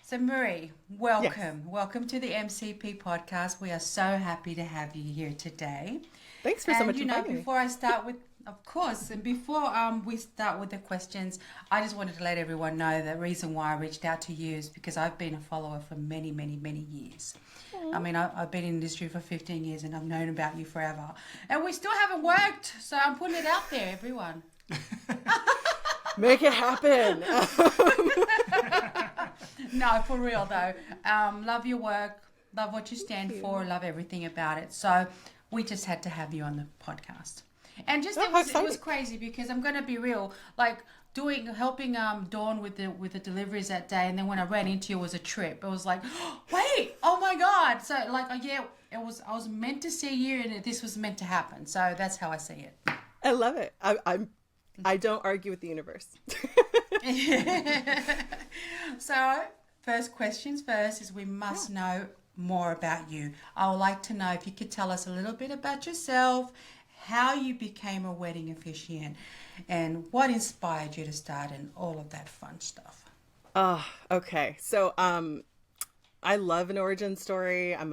So, Marie, Yes. welcome. Welcome to the MCP podcast. We are so happy to have you here today. Thanks for so And, much inviting me. before I start with, of course, and before we start with the questions, I just wanted to let everyone know the reason why I reached out to you is because I've been a follower for many, many, many years. I Aw. mean, I've been in the industry for 15 years and I've known about you forever. And we still haven't worked, so I'm putting it out there, everyone. Make it happen. No, for real though. Love your work, love what you stand you. for, love everything about it. So we just had to have you on the podcast. And just Oh, it how was exciting. crazy because I'm gonna be real, like helping Dawn with the deliveries that day, and then when I ran into you it was a trip. It was like, wait, oh my god. So like yeah, it was I was meant to see you and this was meant to happen. So that's how I see it. I love it. I don't argue with the universe. So, first questions first is we must know more about you. I would like to know if you could tell us a little bit about yourself, how you became a wedding officiant, and what inspired you to start and all of that fun stuff. Oh, okay. I love an origin story. I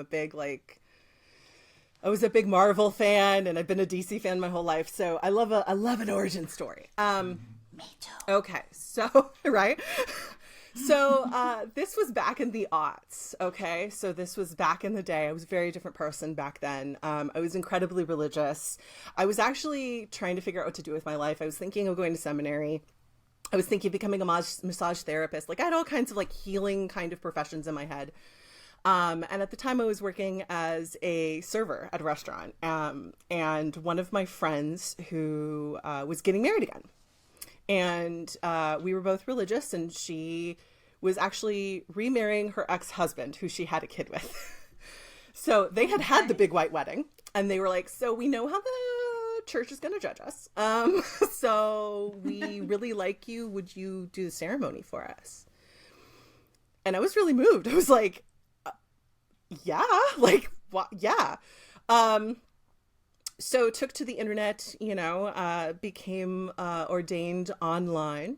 was a big Marvel fan and I've been a DC fan my whole life. So I love an origin story. Me too. Okay. So, right. This was back in the aughts. Okay. So this was back in the day. I was a very different person back then. I was incredibly religious. I was actually trying to figure out what to do with my life. I was thinking of going to seminary. I was thinking of becoming a massage therapist. Like I had all kinds of like healing kind of professions in my head. And at the time I was working as a server at a restaurant. And one of my friends who was getting married again. And we were both religious, and she was actually remarrying her ex-husband, who she had a kid with. So they had the Okay. big white wedding, and they were like, so we know how the church is going to judge us. So we really like you. Would you do the ceremony for us? And I was really moved. I was like, yeah, like, what? Yeah. Um, so took to the internet, became ordained online,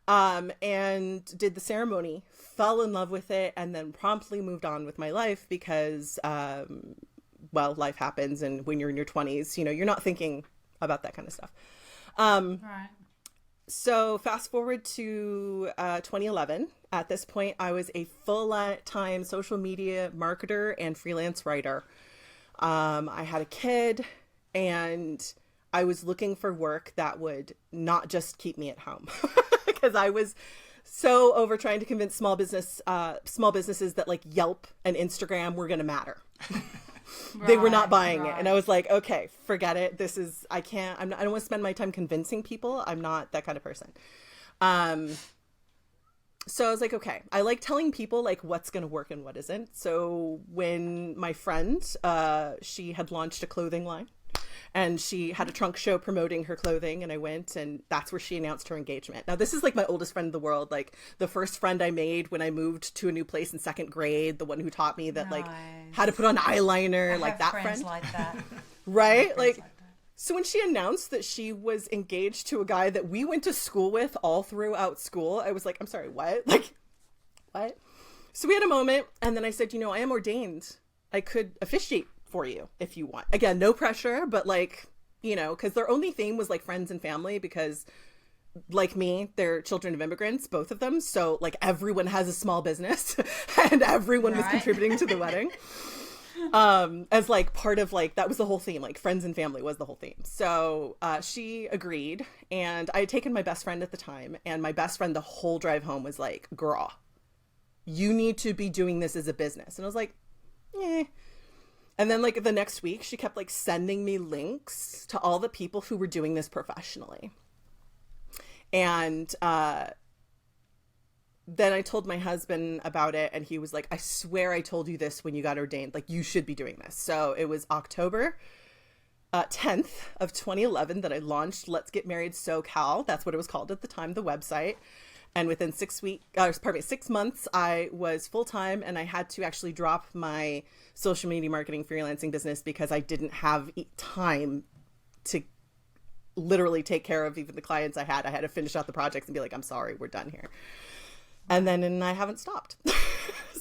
and did the ceremony, fell in love with it, and then promptly moved on with my life because, well, life happens. And when you're in your 20s, you're not thinking about that kind of stuff. Um, Right. so fast forward to 2011. At this point, I was a full-time social media marketer and freelance writer. I had a kid, and I was looking for work that would not just keep me at home because I was so over trying to convince small businesses that like Yelp and Instagram were going to matter. They were not Right, buying it, and I right. was like, okay, forget it. I can't. I don't want to spend my time convincing people. I'm not that kind of person. Um, so I was like, okay, I like telling people like what's going to work and what isn't. So when my friend, she had launched a clothing line, and she had a trunk show promoting her clothing, and I went, and that's where she announced her engagement. Now this is like my oldest friend in the world, like the first friend I made when I moved to a new place in second grade, the one who taught me that like how to Nice. put on I eyeliner, like have that friends friend. like that. I have Right? friends Like, like that. so when she announced that she was engaged to a guy that we went to school with all throughout school, I was like, I'm sorry, what? Like, what? So we had a moment, and then I said, I am ordained. I could officiate for you if you want. Again, no pressure, but like, because their only theme was like friends and family, because like me, they're children of immigrants, both of them. So like everyone has a small business and everyone was Right. contributing to the wedding. As like part of like that was the whole theme, like friends and family was the whole theme. So she agreed, and I had taken my best friend at the time, and my best friend the whole drive home was like, girl, you need to be doing this as a business. And I was like, eh. And then like the next week she kept like sending me links to all the people who were doing this professionally. And then I told my husband about it, and he was like, I swear I told you this when you got ordained. Like, you should be doing this. So it was October 10th of 2011 that I launched Let's Get Married SoCal. That's what it was called at the time, the website. And within 6 months, I was full time, and I had to actually drop my social media marketing freelancing business because I didn't have time to literally take care of even the clients I had. I had to finish out the projects and be like, I'm sorry, we're done here. And I haven't stopped.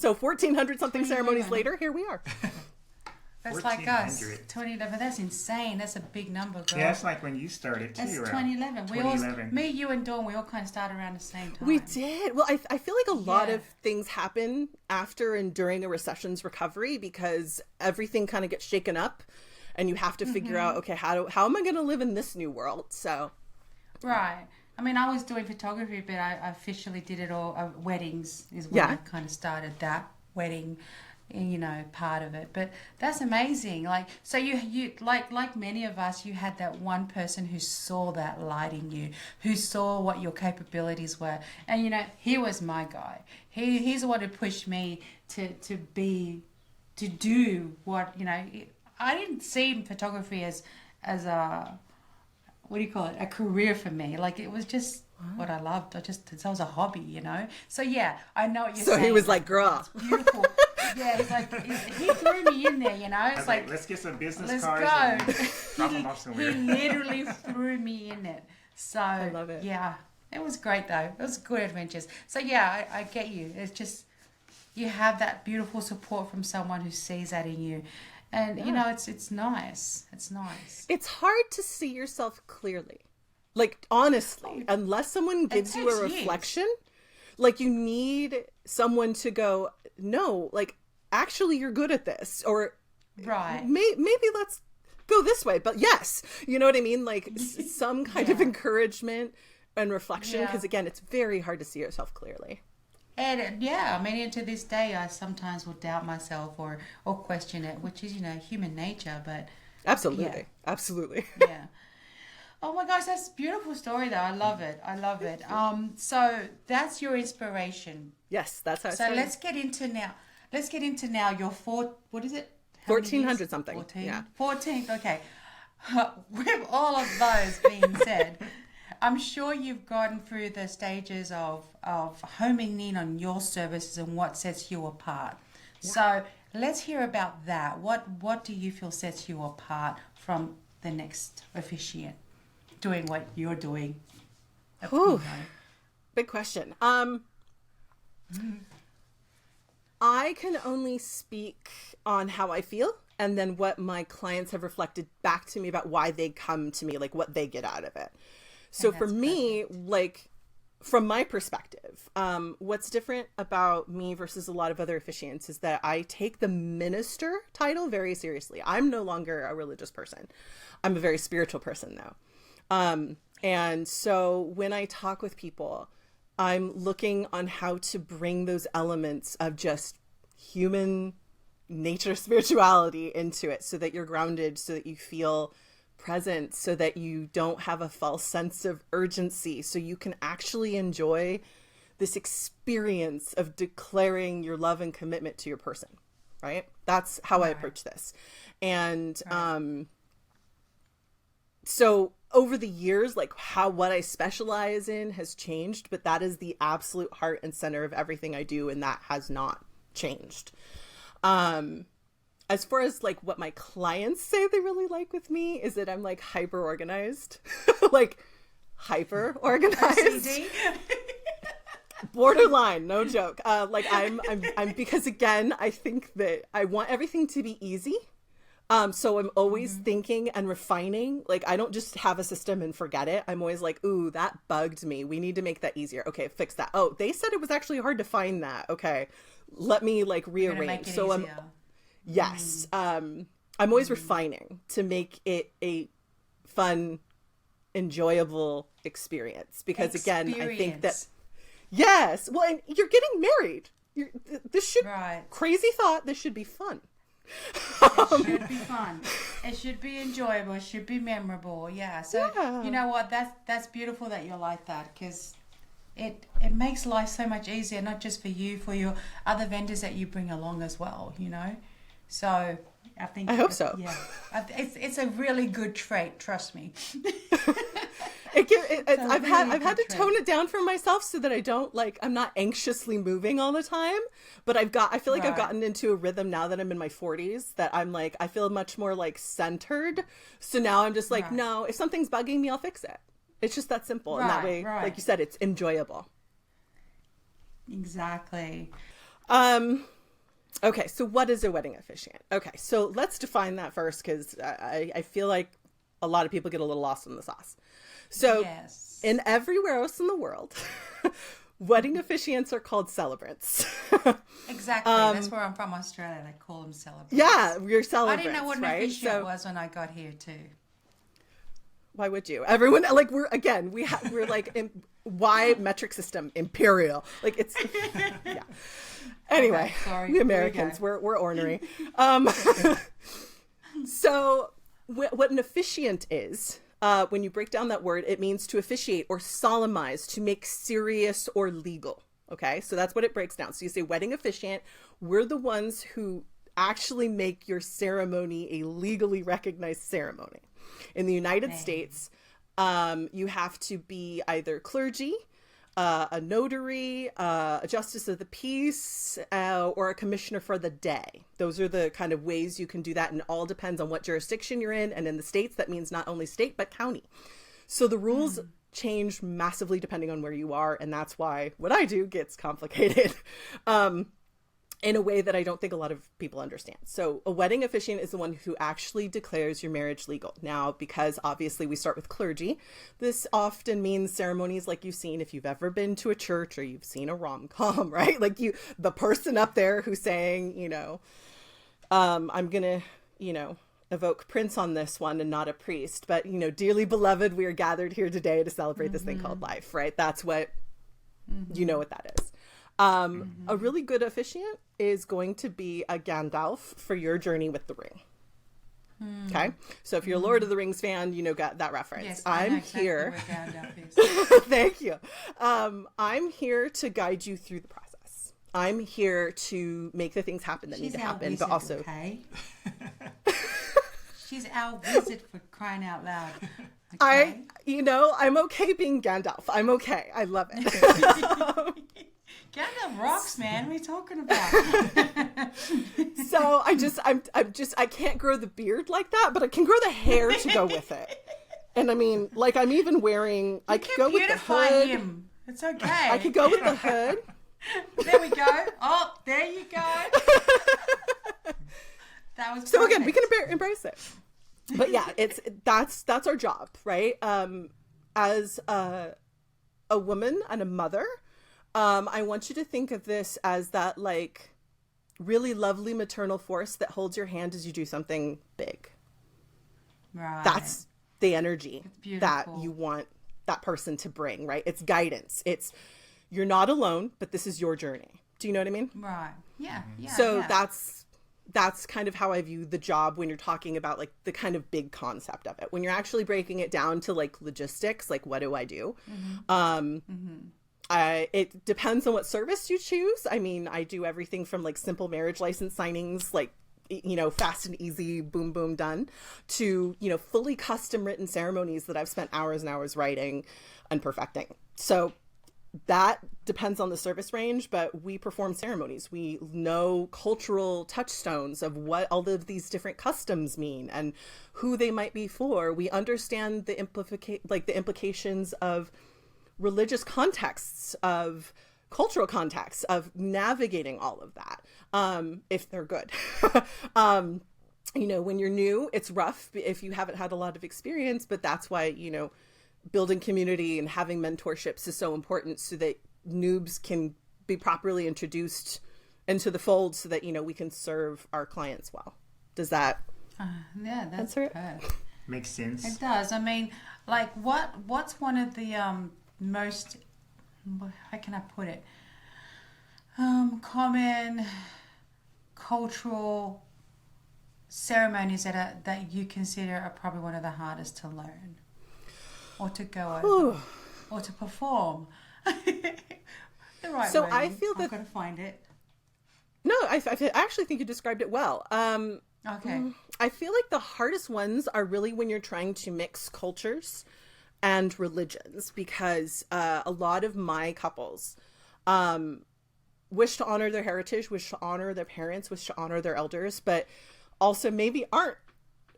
So 1400 something ceremonies 2011. later, here we are. That's like us. 1400. 2011. That's insane. That's a big number, girl. Yeah, it's like when you started too. That's around 2011. We 2011. all, me, you, and Dawn, we all kind of started around the same time. We did. Well, I feel like a lot Yeah. of things happen after and during a recession's recovery because everything kind of gets shaken up and you have to figure out, okay, how am I going to live in this new world? So, Right. I mean, I was doing photography, but I officially did it all. Weddings is when Yeah. I kind of started that wedding, part of it. But that's amazing. Like, so you like many of us, you had that one person who saw that light in you, who saw what your capabilities were, and he was my guy. He's the one who pushed me to do what I didn't see photography as a, what do you call it, a career for me. Like, it was just what I loved. It was a hobby, So yeah, I know what you're saying. so he was like, girl. It's beautiful. Yeah, it's like he threw me in there, I It's was like, let's get some business let's cards go. and drop them off He somewhere. literally threw me in it. So I love it. Yeah, it was great though. It was good adventures. So yeah, I get you. It's just you have that beautiful support from someone who sees that in you, and it's nice. It's nice. It's hard to see yourself clearly. Like, honestly, unless someone gives you a takes years. reflection, like, you need someone to go, no, like, actually, you're good at this. Or Right. maybe let's go this way. But yes, you know what I mean? Like, some kind of Yeah. encouragement and reflection. Yeah. Because, again, it's very hard to see yourself clearly. And yeah, I mean, and to this day, I sometimes will doubt myself or question it, which is human nature. But Absolutely. Yeah. Absolutely. yeah. Oh my gosh, that's a beautiful story though. I love it. So that's your inspiration. Yes, that's how I So started. let's get into now your what is it? How many 1400 years? something, 14? yeah. 14th, okay. With all of those being said, I'm sure you've gone through the stages of homing in on your services and what sets you apart. Yeah. So let's hear about that. What do you feel sets you apart from the next officiant doing what you're doing? Ooh, big question. I can only speak on how I feel and then what my clients have reflected back to me about why they come to me, like what they get out of it. So for me, like from my perspective, what's different about me versus a lot of other officiants is that I take the minister title very seriously. I'm no longer a religious person. I'm a very spiritual person now. And so when I talk with people, I'm looking on how to bring those elements of just human nature, spirituality into it so that you're grounded, so that you feel present, so that you don't have a false sense of urgency, so you can actually enjoy this experience of declaring your love and commitment to your person, right? That's how I approach this. And, so over the years, like what I specialize in has changed, but that is the absolute heart and center of everything I do. And that has not changed. As far as like what my clients say they really like with me is that I'm like hyper organized, like hyper organized, borderline, no joke. Like I'm because again, I think that I want everything to be easy. So I'm always thinking and refining. Like, I don't just have a system and forget it. I'm always like, ooh, that bugged me. We need to make that easier. Okay, fix that. Oh, they said it was actually hard to find that. Okay, let me like rearrange. So yes. I'm always refining to make it a fun, enjoyable experience. Because again, I think that, yes. Well, and you're getting married. This should, crazy thought, this should be fun. It should be fun. It should be enjoyable. It should be memorable. Yeah. So you know what? That's beautiful that you're like that, because it makes life so much easier, not just for you, for your other vendors that you bring along as well. So I hope so. Yeah. It's a really good trait. Trust me. I've had to tone it down for myself so that I don't I'm not anxiously moving all the time, but I feel like I've gotten into a rhythm now that I'm in my 40s that I'm like, I feel much more like centered. So now I'm just like, no, if something's bugging me, I'll fix it. It's just that simple. And that way, like you said, it's enjoyable. Exactly. Okay, so what is a wedding officiant? Okay, so let's define that first, because I feel like a lot of people get a little lost in the sauce. So Yes. in everywhere else in the world, wedding officiants are called celebrants. Exactly. That's where I'm from, Australia. They call them celebrants. Yeah, you're celebrants, I didn't know what an right? officiant was when I got here too. Why would you? Everyone, like, we're like, why metric system imperial? Like, it's, yeah. Anyway, Okay, sorry. we There you Americans, go. we're ornery. So what an officiant is, when you break down that word, it means to officiate or solemnize, to make serious or legal. Okay, so that's what it breaks down. So you say wedding officiant, we're the ones who actually make your ceremony a legally recognized ceremony. In the United States, you have to be either clergy, a notary, a justice of the peace, or a commissioner for the day. Those are the kind of ways you can do that, and it all depends on what jurisdiction you're in. And in the States, that means not only state, but county. So the rules change massively depending on where you are, and that's why what I do gets complicated. In a way that I don't think a lot of people understand. So a wedding officiant is the one who actually declares your marriage legal. Now, because obviously we start with clergy, this often means ceremonies like you've seen if you've ever been to a church or you've seen a rom-com, right? Like the person up there who's saying, I'm going to, evoke Prince on this one and not a priest, but, dearly beloved, we are gathered here today to celebrate this thing called life, right? That's what, you know what that is. A really good officiant is going to be a Gandalf for your journey with the ring. Okay, so if you're a Lord of the Rings fan, got that reference. Yes, I know I'm exactly here. where Gandalf is. Thank you. I'm here to guide you through the process. I'm here to make the things happen that need She's to our happen, wizard, but also okay? She's our wizard, for crying out loud. I'm okay being Gandalf. I'm okay. I love it. Gandalf rocks, man. What are you talking about? So I can't grow the beard like that, but I can grow the hair to go with it. And I mean, like, I'm even wearing, I could go with the beautify hood. him. It's okay. I could go with the hood. There we go. Oh, there you go. That was So again, we perfect. can embrace it. But yeah, that's our job, right? As a woman and a mother, I want you to think of this as that, like, really lovely maternal force that holds your hand as you do something big. Right. That's the energy that beautiful. you want that person to bring, right? It's guidance. You're not alone, but this is your journey. Do you know what I mean? Right. Yeah. Yeah. So yeah. that's kind of how I view the job when you're talking about, like, the kind of big concept of it. When you're actually breaking it down to, like, logistics, like, what do I do? It depends on what service you choose. I mean, I do everything from, like, simple marriage license signings, like, fast and easy, boom, boom, done, to, fully custom written ceremonies that I've spent hours and hours writing and perfecting. So that depends on the service range, but we perform ceremonies. We know cultural touchstones of what all of these different customs mean and who they might be for. We understand the implications of religious contexts, of cultural contexts, of navigating all of that, if they're good. When you're new, it's rough if you haven't had a lot of experience, but that's why, building community and having mentorships is so important so that noobs can be properly introduced into the fold so that, we can serve our clients well. Does that Yeah, that's answer it? perfect. Makes sense. It does. I mean, like, what's one of the most, how can I put it, common cultural ceremonies that you consider are probably one of the hardest to learn or to go over or to perform? The right So way. I feel I've that- got to find it. No, I actually think you described it well. Okay. I feel like the hardest ones are really when you're trying to mix cultures and religions, because a lot of my couples wish to honor their heritage, wish to honor their parents, wish to honor their elders, but also maybe aren't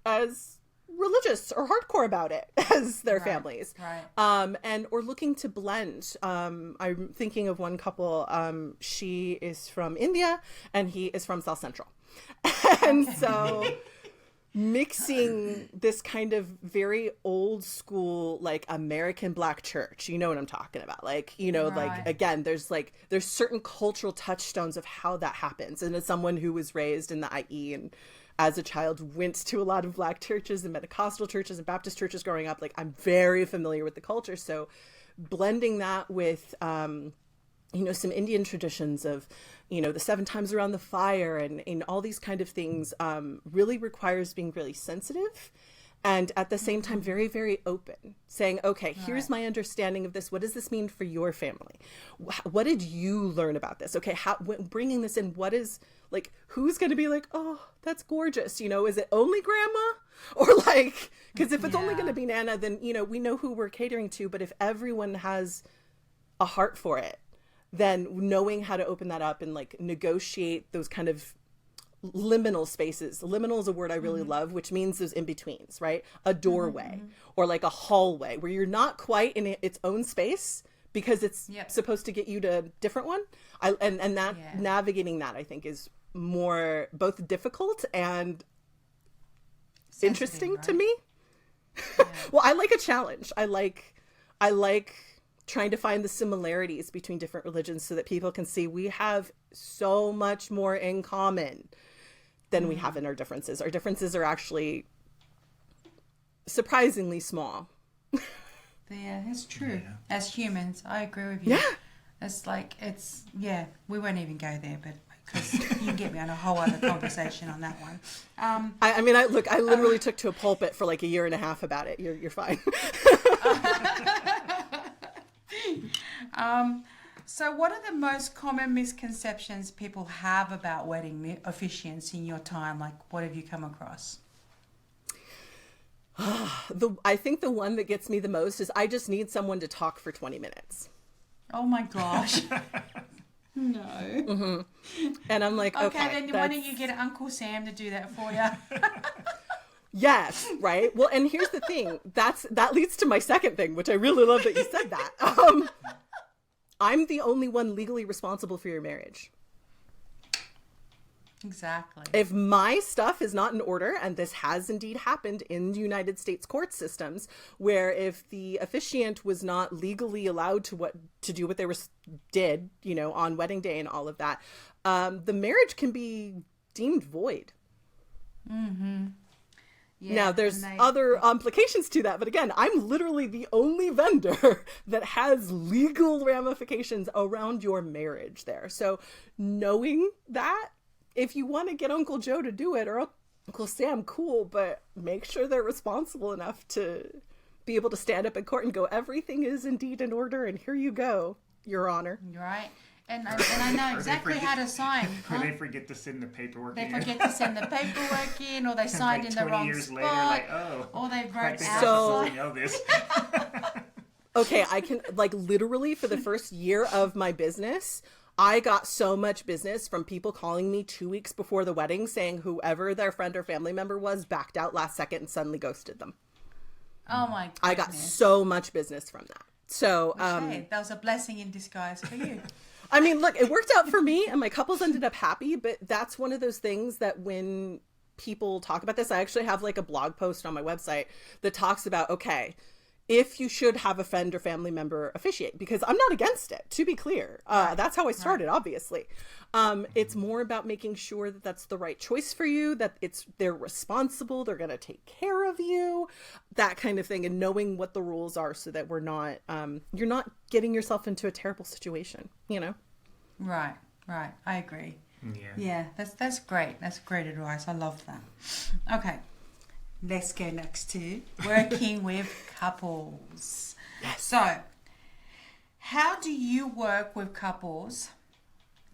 as religious or hardcore about it as their families. Right. And or looking to blend. I'm thinking of one couple. She is from India and he is from South Central. And so mixing this kind of very old school, like American Black church, you know what I'm talking about? Like, you know, Right. like, again, there's certain cultural touchstones of how that happens. And as someone who was raised in the IE and as a child went to a lot of Black churches and Pentecostal churches and Baptist churches growing up, like, I'm very familiar with the culture. So blending that with, you know, some Indian traditions of, you know, the 7 times around the fire and all these kind of things really requires being really sensitive and at the same time very, very open, saying, okay, here's my understanding of this. What does this mean for your family? What did you learn about this? Okay, bringing this in, what is, like, who's going to be like, oh, that's gorgeous? You know, is it only grandma? Or like, because if it's only going to be Nana, then, you know, we know who we're catering to. But if everyone has a heart for it, then knowing how to open that up and like negotiate those kind of liminal spaces. Liminal is a word I really love, which means those in-betweens, right? A doorway or like a hallway where you're not quite in its own space because it's supposed to get you to a different one. And that navigating that, I think, is more both difficult and interesting to me. Well, I like a challenge. I like trying to find the similarities between different religions so that people can see we have so much more in common than we have in our differences. Our differences are actually surprisingly small. Yeah, it's true. Yeah. As humans, I agree with you. Yeah. It's like, we won't even go there, but because you can get me on a whole other conversation on that one. I mean, I literally took to a pulpit for like a year and a half about it. You're fine. So what are the most common misconceptions people have about wedding officiants in your time? Like, what have you come across? I think the one that gets me the most is I just need someone to talk for 20 minutes. Oh my gosh. No. Mm-hmm. And I'm like, okay, then why don't you get Uncle Sam to do that for you? Yes, right. Well, and here's the thing. That leads to my second thing, which I really love that you said that. I'm the only one legally responsible for your marriage. Exactly. If my stuff is not in order, and this has indeed happened in the United States court systems, where if the officiant was not legally allowed to do what they did, you know, on wedding day and all of that, the marriage can be deemed void. Mm-hmm. Yeah, now, there's other implications to that, but again, I'm literally the only vendor that has legal ramifications around your marriage there. So knowing that, if you want to get Uncle Joe to do it or Uncle Sam, cool, but make sure they're responsible enough to be able to stand up in court and go, everything is indeed in order, and here you go, Your Honor. Right. And I know exactly how to sign. Or they forget to send the paperwork They in. forget to send the paperwork in, or they signed like in the wrong 20 years spot. later, like, oh. Or they wrote So- I know this. Okay, I can, like, literally for the first year of my business, I got so much business from people calling me 2 weeks before the wedding saying whoever their friend or family member was backed out last second and suddenly ghosted them. Oh my goodness. I got so much business from that. So, Okay, that was a blessing in disguise for you. I mean, look, it worked out for me and my couples ended up happy, but that's one of those things that when people talk about this, I actually have like a blog post on my website that talks about, okay, if you should have a friend or family member officiate, because I'm not against it, to be clear. That's how I started, obviously. It's more about making sure that that's the right choice for you, that they're responsible, they're going to take care of you, that kind of thing, and knowing what the rules are so that we're not, you're not getting yourself into a terrible situation, you know? Right. I agree. Yeah, that's great. That's great advice. I love that. Okay. Let's go next to working with couples. Yes. So, how do you work with couples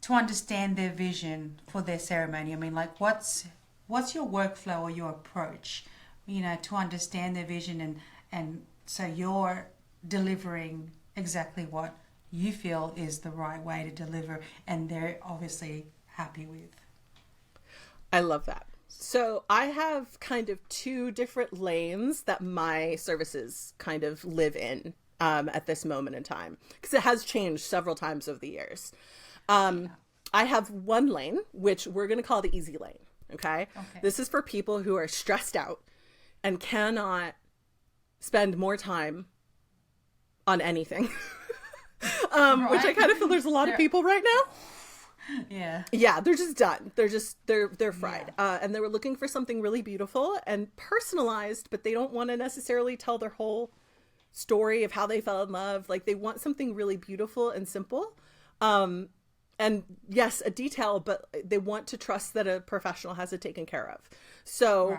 to understand their vision for their ceremony? I mean, like, what's your workflow or your approach, you know, to understand their vision and so you're delivering exactly what you feel is the right way to deliver and they're obviously happy with? I love that. So I have kind of two different lanes that my services kind of live in at this moment in time, because it has changed several times over the years. I have one lane, which we're going to call the easy lane. Okay? This is for people who are stressed out and cannot spend more time on anything. Which I kind of feel there's a lot of people right now. Yeah, they're just done. They're fried. And they were looking for something really beautiful and personalized, but they don't want to necessarily tell their whole story of how they fell in love. Like, they want something really beautiful and simple. And yes, a detail, but they want to trust that a professional has it taken care of. So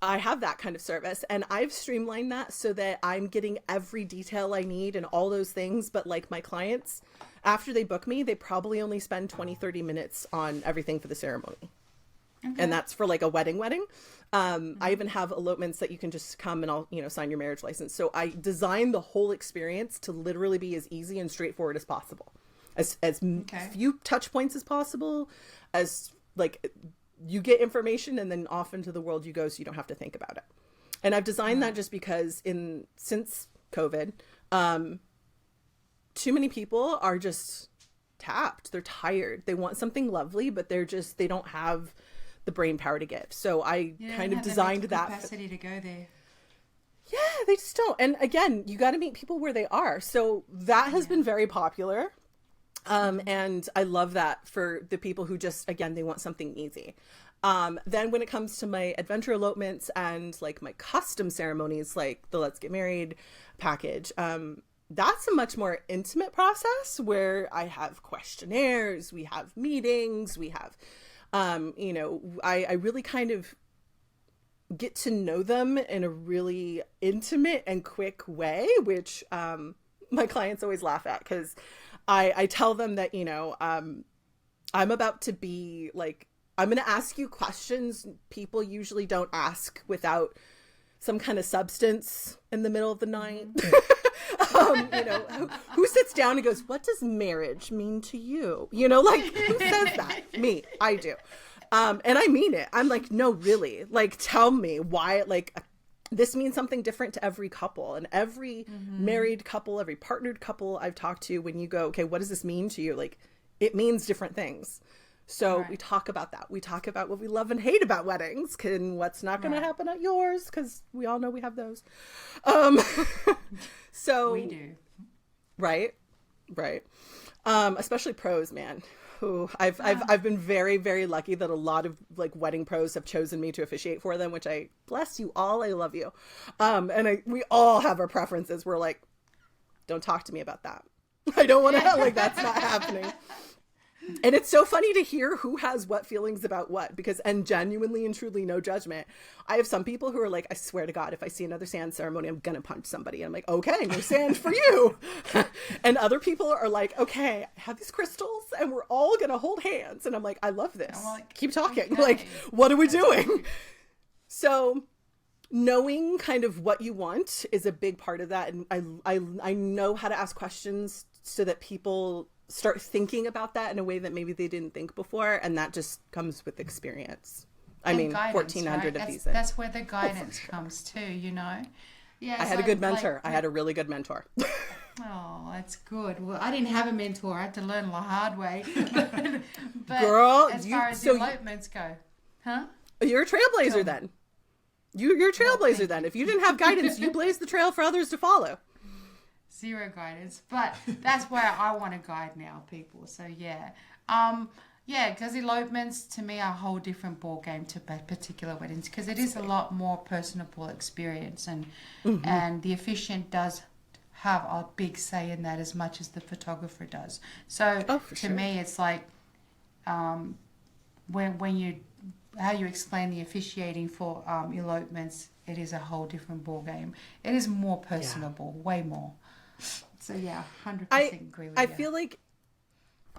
I have that kind of service, and I've streamlined that so that I'm getting every detail I need and all those things. But like, my clients, after they book me, they probably only spend 20-30 minutes on everything for the ceremony. And that's for like a wedding. I even have elopements that you can just come and I'll, sign your marriage license. So I designed the whole experience to literally be as easy and straightforward as possible. As few touch points as possible, as like you get information and then off into the world you go, so you don't have to think about it. And I've designed that just because since COVID, too many people are just tapped. They're tired. They want something lovely, but they don't have the brain power to give. So I kind of designed that capacity to go there. Yeah, they just don't. And again, you got to meet people where they are. So that has been very popular. And I love that for the people who just, again, they want something easy. Then when it comes to my adventure elopements and like my custom ceremonies, like the Let's Get Married package, that's a much more intimate process where I have questionnaires, we have meetings, we have, I really kind of get to know them in a really intimate and quick way, which, my clients always laugh at, because I tell them that, I'm about to be like, I'm going to ask you questions people usually don't ask without some kind of substance in the middle of the night. Who sits down and goes, what does marriage mean to you? Who says that? Me, I do. And I mean it. I'm like, no, really, like, tell me why, like, this means something different to every couple, and every married couple, every partnered couple I've talked to, when you go, okay, what does this mean to you? Like, it means different things. So we talk about that. We talk about what we love and hate about weddings and what's not going to happen at yours, because we all know we have those. So we do. Right. Especially pros, man. Ooh, I've been very, very lucky that a lot of like wedding pros have chosen me to officiate for them, which I bless you all. I love you. And we all have our preferences. We're like, don't talk to me about that. I don't want to, like, that's not happening. And it's so funny to hear who has what feelings about what, because, and genuinely and truly, no judgment, I have some people who are like, I swear to God, if I see another sand ceremony, I'm gonna punch somebody. And I'm like, okay, no sand for you. And other people are like, okay, I have these crystals and we're all gonna hold hands. And I'm like, I love this. Like, keep talking. okay. Like, what are we doing? So knowing kind of what you want is a big part of that. And I know how to ask questions so that people start thinking about that in a way that maybe they didn't think before, and that just comes with experience. I mean, guidance, 1,400 right? of these. That's where the guidance comes too, Yeah. I had a good mentor. I had a really good mentor. Oh, that's good. Well, I didn't have a mentor. I had to learn the hard way. But Girl, as far as elopements go, huh? You're a trailblazer then. You're a trailblazer then. If you didn't have guidance, you blazed the trail for others to follow. Zero guidance, but that's where I want to guide now, people. So yeah, because elopements to me are a whole different ball game to particular weddings, because it is a lot more personable experience, and and the officiant does have a big say in that as much as the photographer does. So to me, it's like when you how you explain the officiating for elopements, it is a whole different ball game. It is more personable, way more. So yeah, 100% agree with you. I feel like,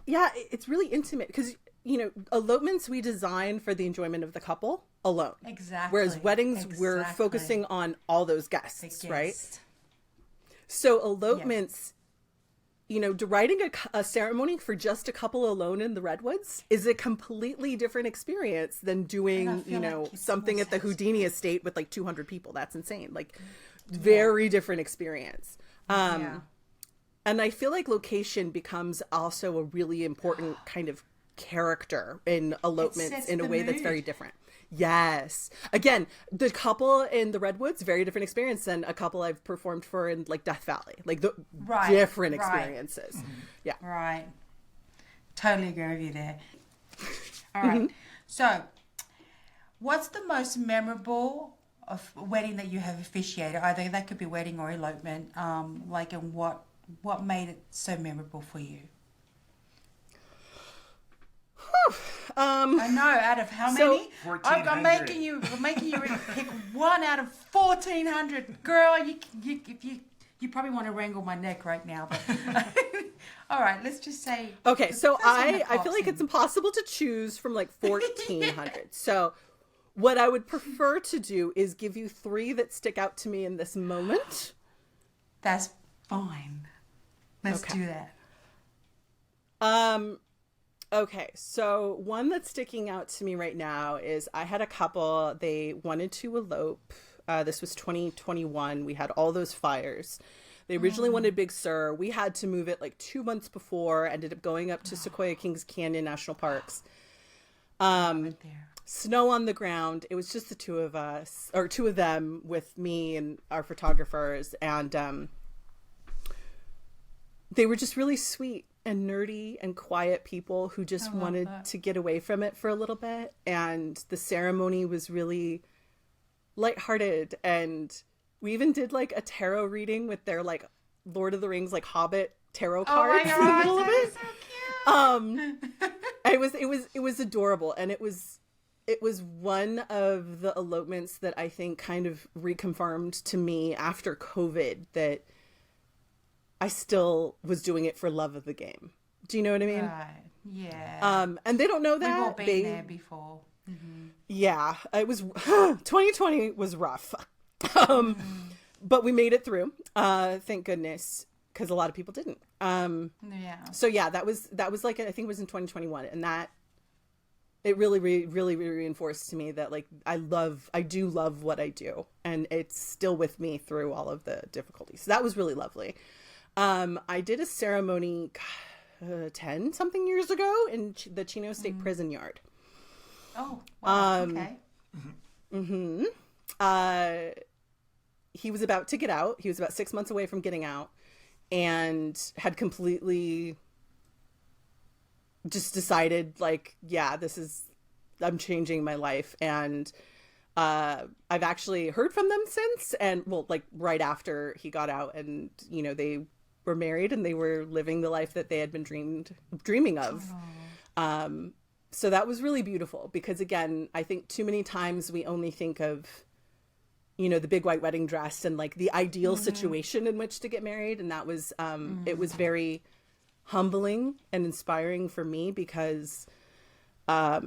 it's really intimate, because elopements we design for the enjoyment of the couple alone. Exactly. Whereas weddings, we're focusing on all those guests, right? So elopements, writing a ceremony for just a couple alone in the Redwoods is a completely different experience than And I doing, feel like it's something more at the Houdini satisfying. estate with like 200 people. That's insane. Like, very different experience. Yeah. And I feel like location becomes also a really important kind of character in elopements sets in a the way that's mood. very different. Yes. Again, the couple in the Redwoods, very different experience than a couple I've performed for in like Death Valley. Like the Right, different right. experiences. Yeah. Right. Totally agree with you there. All right. So, what's the most memorable of wedding that you have officiated? Either that could be wedding or elopement. And what made it so memorable for you? I know. Out of how So- many? I'm 1,400. making you pick one out of 1,400. Girl, you probably want to wrangle my neck right now. But all right, let's just say. Okay, so the first one that I feel pops like in. it's impossible to choose from like 1,400. So what I would prefer to do is give you 3 that stick out to me in this moment. That's fine. Let's Okay. do that. Okay, so one that's sticking out to me right now is I had a couple, they wanted to elope. This was 2021. We had all those fires. They originally wanted Big Sur. We had to move it like 2 months before, ended up going up to Sequoia Kings Canyon National Parks. Right there. Snow on the ground. It was just the 2 of us, or 2 of them with me and our photographers. And they were just really sweet and nerdy and quiet people who just love wanted that. to get away from it for a little bit. And the ceremony was really lighthearted. And we even did like a tarot reading with their like Lord of the Rings, like Hobbit tarot cards in the middle of it. It was adorable, and it was one of the elopements that I think kind of reconfirmed to me after COVID that I still was doing it for love of the game. Do you know what I mean? Right. Yeah. And they don't know We've all that. been They, there before. yeah, it was 2020 was rough. But we made it through. Thank goodness, because a lot of people didn't. Yeah. So yeah, that was like, I think it was in 2021, and that it really reinforced to me that like I do love what I do, and it's still with me through all of the difficulties. So that was really lovely. I did a ceremony 10 something years ago in the Chino State Prison Yard. Oh, wow. Okay. He was about to get out. He was about 6 months away from getting out, and had completely just decided like, yeah, I'm changing my life. And I've actually heard from them since, and well, like right after he got out, and they were married and they were living the life that they had been dreaming of. So that was really beautiful, because again, I think too many times we only think of the big white wedding dress and like the ideal situation in which to get married. And that was, it was very humbling and inspiring for me, because, yeah,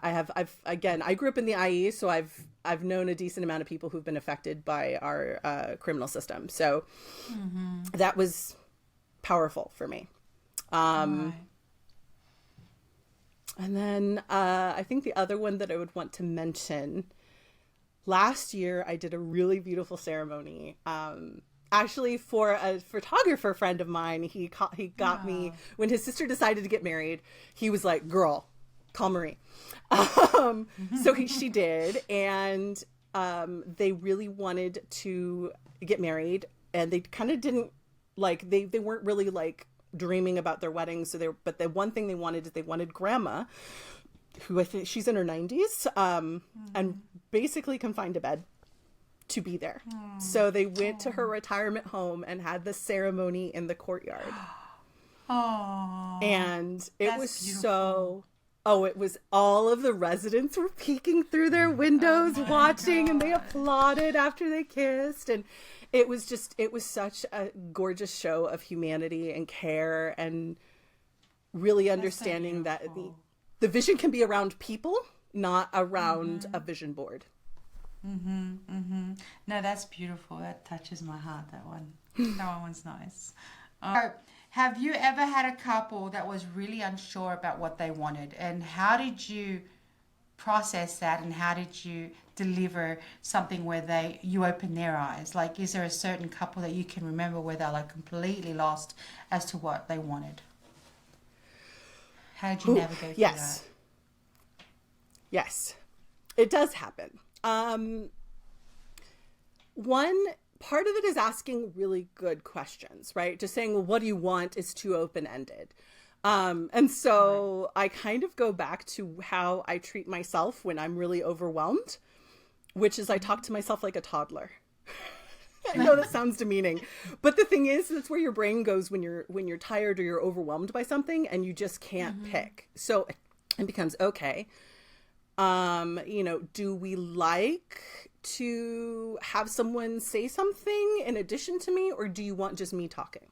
I grew up in the IE, so I've known a decent amount of people who've been affected by our, criminal system. So that was powerful for me. Right. And then, I think the other one that I would want to mention, last year, I did a really beautiful ceremony. Actually, for a photographer friend of mine, he got me when his sister decided to get married. He was like, "Girl, call Marie." So she did, and they really wanted to get married, and they kind of didn't like they weren't really like dreaming about their wedding. So but the one thing they wanted is they wanted grandma, who I think she's in her 90s, and basically confined to bed, to be there. So they went to her retirement home and had the ceremony in the courtyard. Oh. And it That's was beautiful. it was all of the residents were peeking through their windows, watching, and they applauded after they kissed. And it was such a gorgeous show of humanity and care, and really understanding that beautiful. the vision can be around people, not around a vision board. No, that's beautiful. That touches my heart, that one. That one's nice. Have you ever had a couple that was really unsure about what they wanted? And how did you process that, and how did you deliver something where you open their eyes? Like, is there a certain couple that you can remember where they're like completely lost as to what they wanted? How did you navigate through Yes. that? Yes, it does happen. One part of it is asking really good questions, right? Just saying, well, what do you want is too open-ended. And so I kind of go back to how I treat myself when I'm really overwhelmed, which is I talk to myself like a toddler. I know that sounds demeaning, but the thing is, that's where your brain goes when you're tired or you're overwhelmed by something and you just can't pick. So it becomes, okay, do we like to have someone say something in addition to me, or do you want just me talking?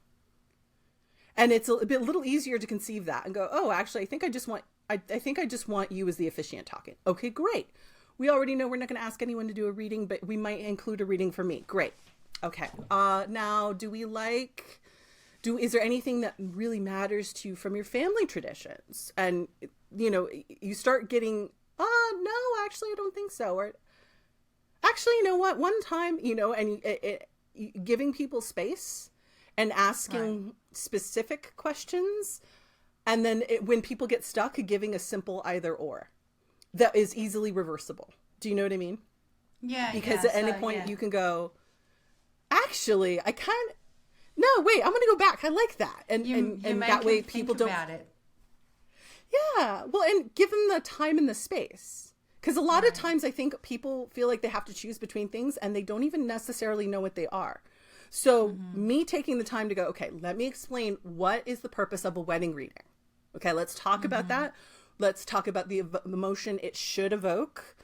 And it's a little easier to conceive that and go, oh, actually, I think I just want you as the officiant talking. Okay, great. We already know we're not going to ask anyone to do a reading, but we might include a reading for me. Great. Okay. Now, is there anything that really matters to you from your family traditions? And, you start getting, no, actually, I don't think so. Or actually, you know what? One time, giving people space and asking specific questions. And then when people get stuck, giving a simple either or that is easily reversible. Do you know what I mean? Yeah. Because at any point you can go, actually, no, wait, I'm going to go back. I like that. And that way people don't. About it. Yeah. Well, and give them the time and the space. Because a lot of times I think people feel like they have to choose between things and they don't even necessarily know what they are. So me taking the time to go, okay, let me explain what is the purpose of a wedding reading. Okay, let's talk about that. Let's talk about the emotion it should evoke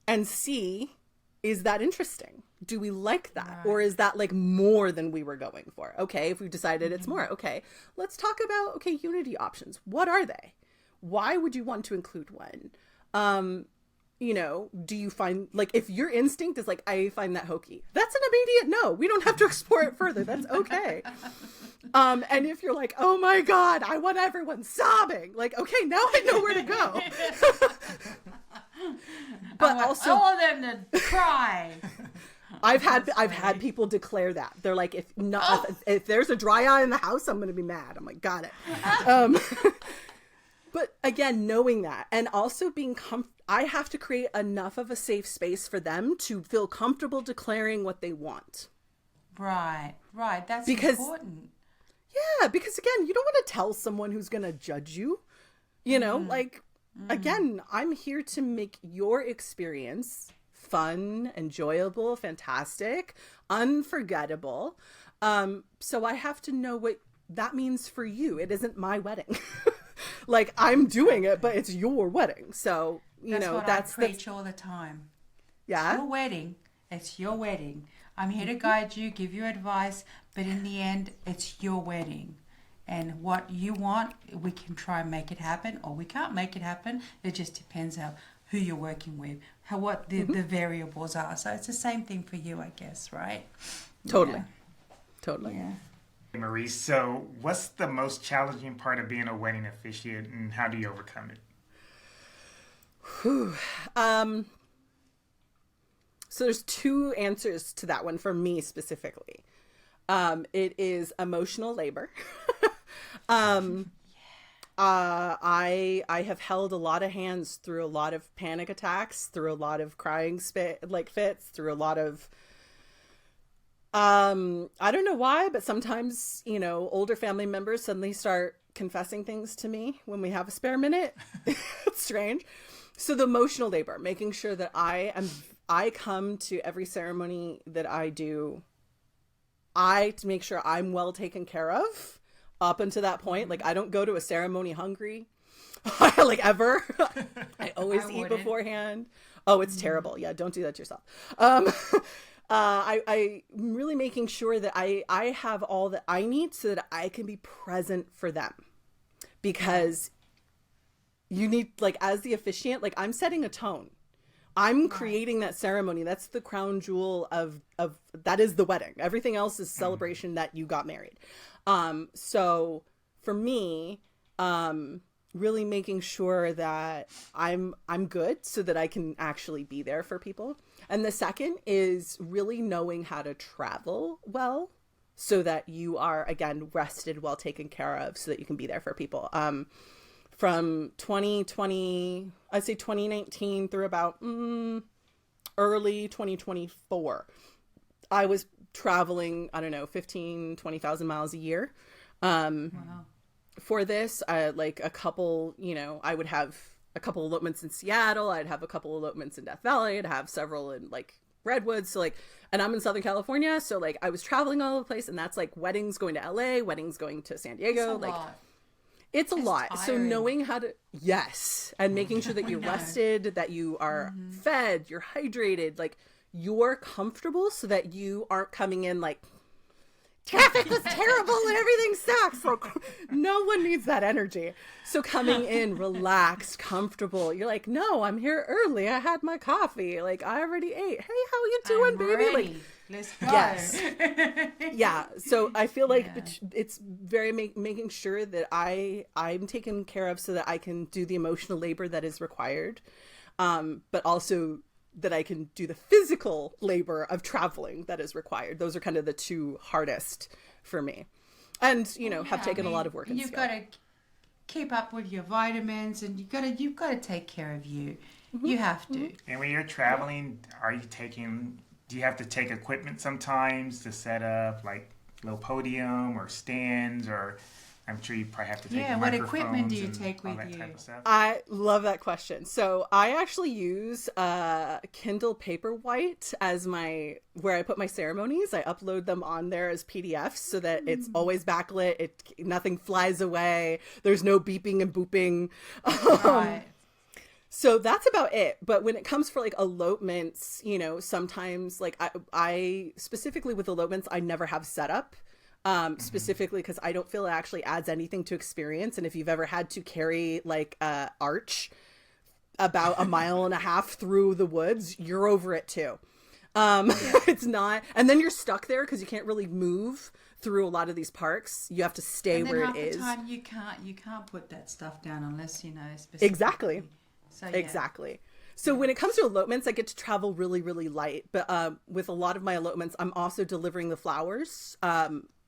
and see, is that interesting? Do we like that? Or is that like more than we were going for? Okay, if we've decided it's more, okay, let's talk about, unity options. What are they? Why would you want to include one? Do you find, like, if your instinct is like, I find that hokey, that's an immediate no. We don't have to explore it further. That's okay. And if you're like, oh my God, I want everyone sobbing, like, okay, now I know where to go. But also, I want them to cry. I've had people declare that. They're like, if there's a dry eye in the house, I'm going to be mad. I'm like, got it. But again, knowing that, and also being I have to create enough of a safe space for them to feel comfortable declaring what they want. Right. That's important. Yeah, because again, you don't want to tell someone who's going to judge you. Again, I'm here to make your experience fun, enjoyable, fantastic, unforgettable. So I have to know what that means for you. It isn't my wedding. Like, I'm doing it, but it's your wedding. So, that's I preach all the time. Yeah. It's your wedding. It's your wedding. I'm here to guide you, give you advice, but in the end, it's your wedding. And what you want, we can try and make it happen, or we can't make it happen. It just depends on who you're working with, what the variables are. So it's the same thing for you, I guess, right? Totally. Yeah. Totally. Yeah. Marie, so what's the most challenging part of being a wedding officiant, and how do you overcome it? So there's two answers to that one for me specifically. It is emotional labor. I have held a lot of hands through a lot of panic attacks, through a lot of crying fits, through a lot of I don't know why, but sometimes, older family members suddenly start confessing things to me when we have a spare minute. It's strange. So the emotional labor, making sure that I come to every ceremony that I do, to make sure I'm well taken care of up until that point. Like, I don't go to a ceremony hungry, like, ever. I always eat beforehand. Oh, it's terrible. Yeah, don't do that to yourself. I'm really making sure that I have all that I need so that I can be present for them, because you need, like, as the officiant, like, I'm setting a tone. I'm creating that ceremony. That's the crown jewel of that is the wedding. Everything else is celebration that you got married. So for me, really making sure that I'm good so that I can actually be there for people. And the second is really knowing how to travel well so that you are, again, rested, well taken care of, so that you can be there for people. From 2020, I'd say 2019 through about early 2024, I was traveling, I don't know, 15, 20,000 miles a year. Wow. For this, like a couple, I would have a couple elopements in Seattle. I'd have a couple elopements in Death Valley. I'd have several in like Redwoods. So like, and I'm in Southern California. So like I was traveling all over the place, and that's like weddings going to LA, weddings going to San Diego. Like it's a lot. So knowing how to, yes. And making sure that you're rested, that you are fed, you're hydrated, like you're comfortable so that you aren't coming in like, traffic was terrible and everything sucks. Like, no one needs that energy. So coming in relaxed, comfortable, you're like, no, I'm here early. I had my coffee. Like I already ate. Hey, how you doing, baby? Ready. Like, let's go. yes. Yeah. So I feel like it's very making sure that I'm taken care of so that I can do the emotional labor that is required. But also that I can do the physical labor of traveling that is required. Those are kind of the two hardest for me. And, have taken a lot of work and You've got to keep up with your vitamins, and you've got to take care of you. You have to. And when you're traveling, do you have to take equipment sometimes to set up like little podium or stands, or I'm sure you probably have to take what equipment do you take with you? I love that question. So I actually use Kindle Paperwhite as where I put my ceremonies. I upload them on there as PDFs so that it's always backlit. Nothing flies away. There's no beeping and booping. Right. So that's about it. But when it comes for like elopements, sometimes like I specifically with elopements, I never have setup. Specifically because I don't feel it actually adds anything to experience. And if you've ever had to carry like a arch about a mile and a half through the woods, you're over it too. It's not, and then you're stuck there because you can't really move through a lot of these parks. You have to stay and then where half it is. The time you can't put that stuff down unless specifically. Exactly. So, exactly. So when it comes to elopements, I get to travel really, really light. But with a lot of my elopements, I'm also delivering the flowers.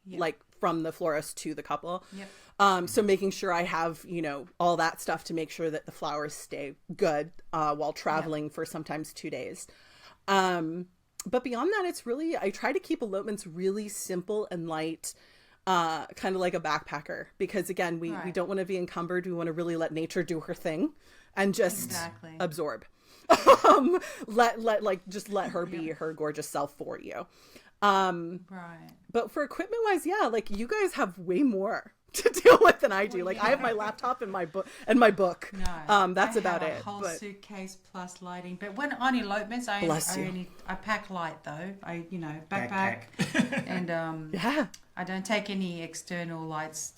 Like from the florist to the couple. Yep. So making sure I have, all that stuff to make sure that the flowers stay good while traveling for sometimes 2 days. But beyond that, it's really, I try to keep elopements really simple and light, kind of like a backpacker, because again, we don't want to be encumbered. We want to really let nature do her thing and just absorb. Let her be her gorgeous self for you. Right. But for equipment wise, like you guys have way more to deal with than I do. Like I have my laptop and my book No. That's I about have it. A whole suitcase plus lighting. But when on elopements, I pack light though. Backpack. And I don't take any external lights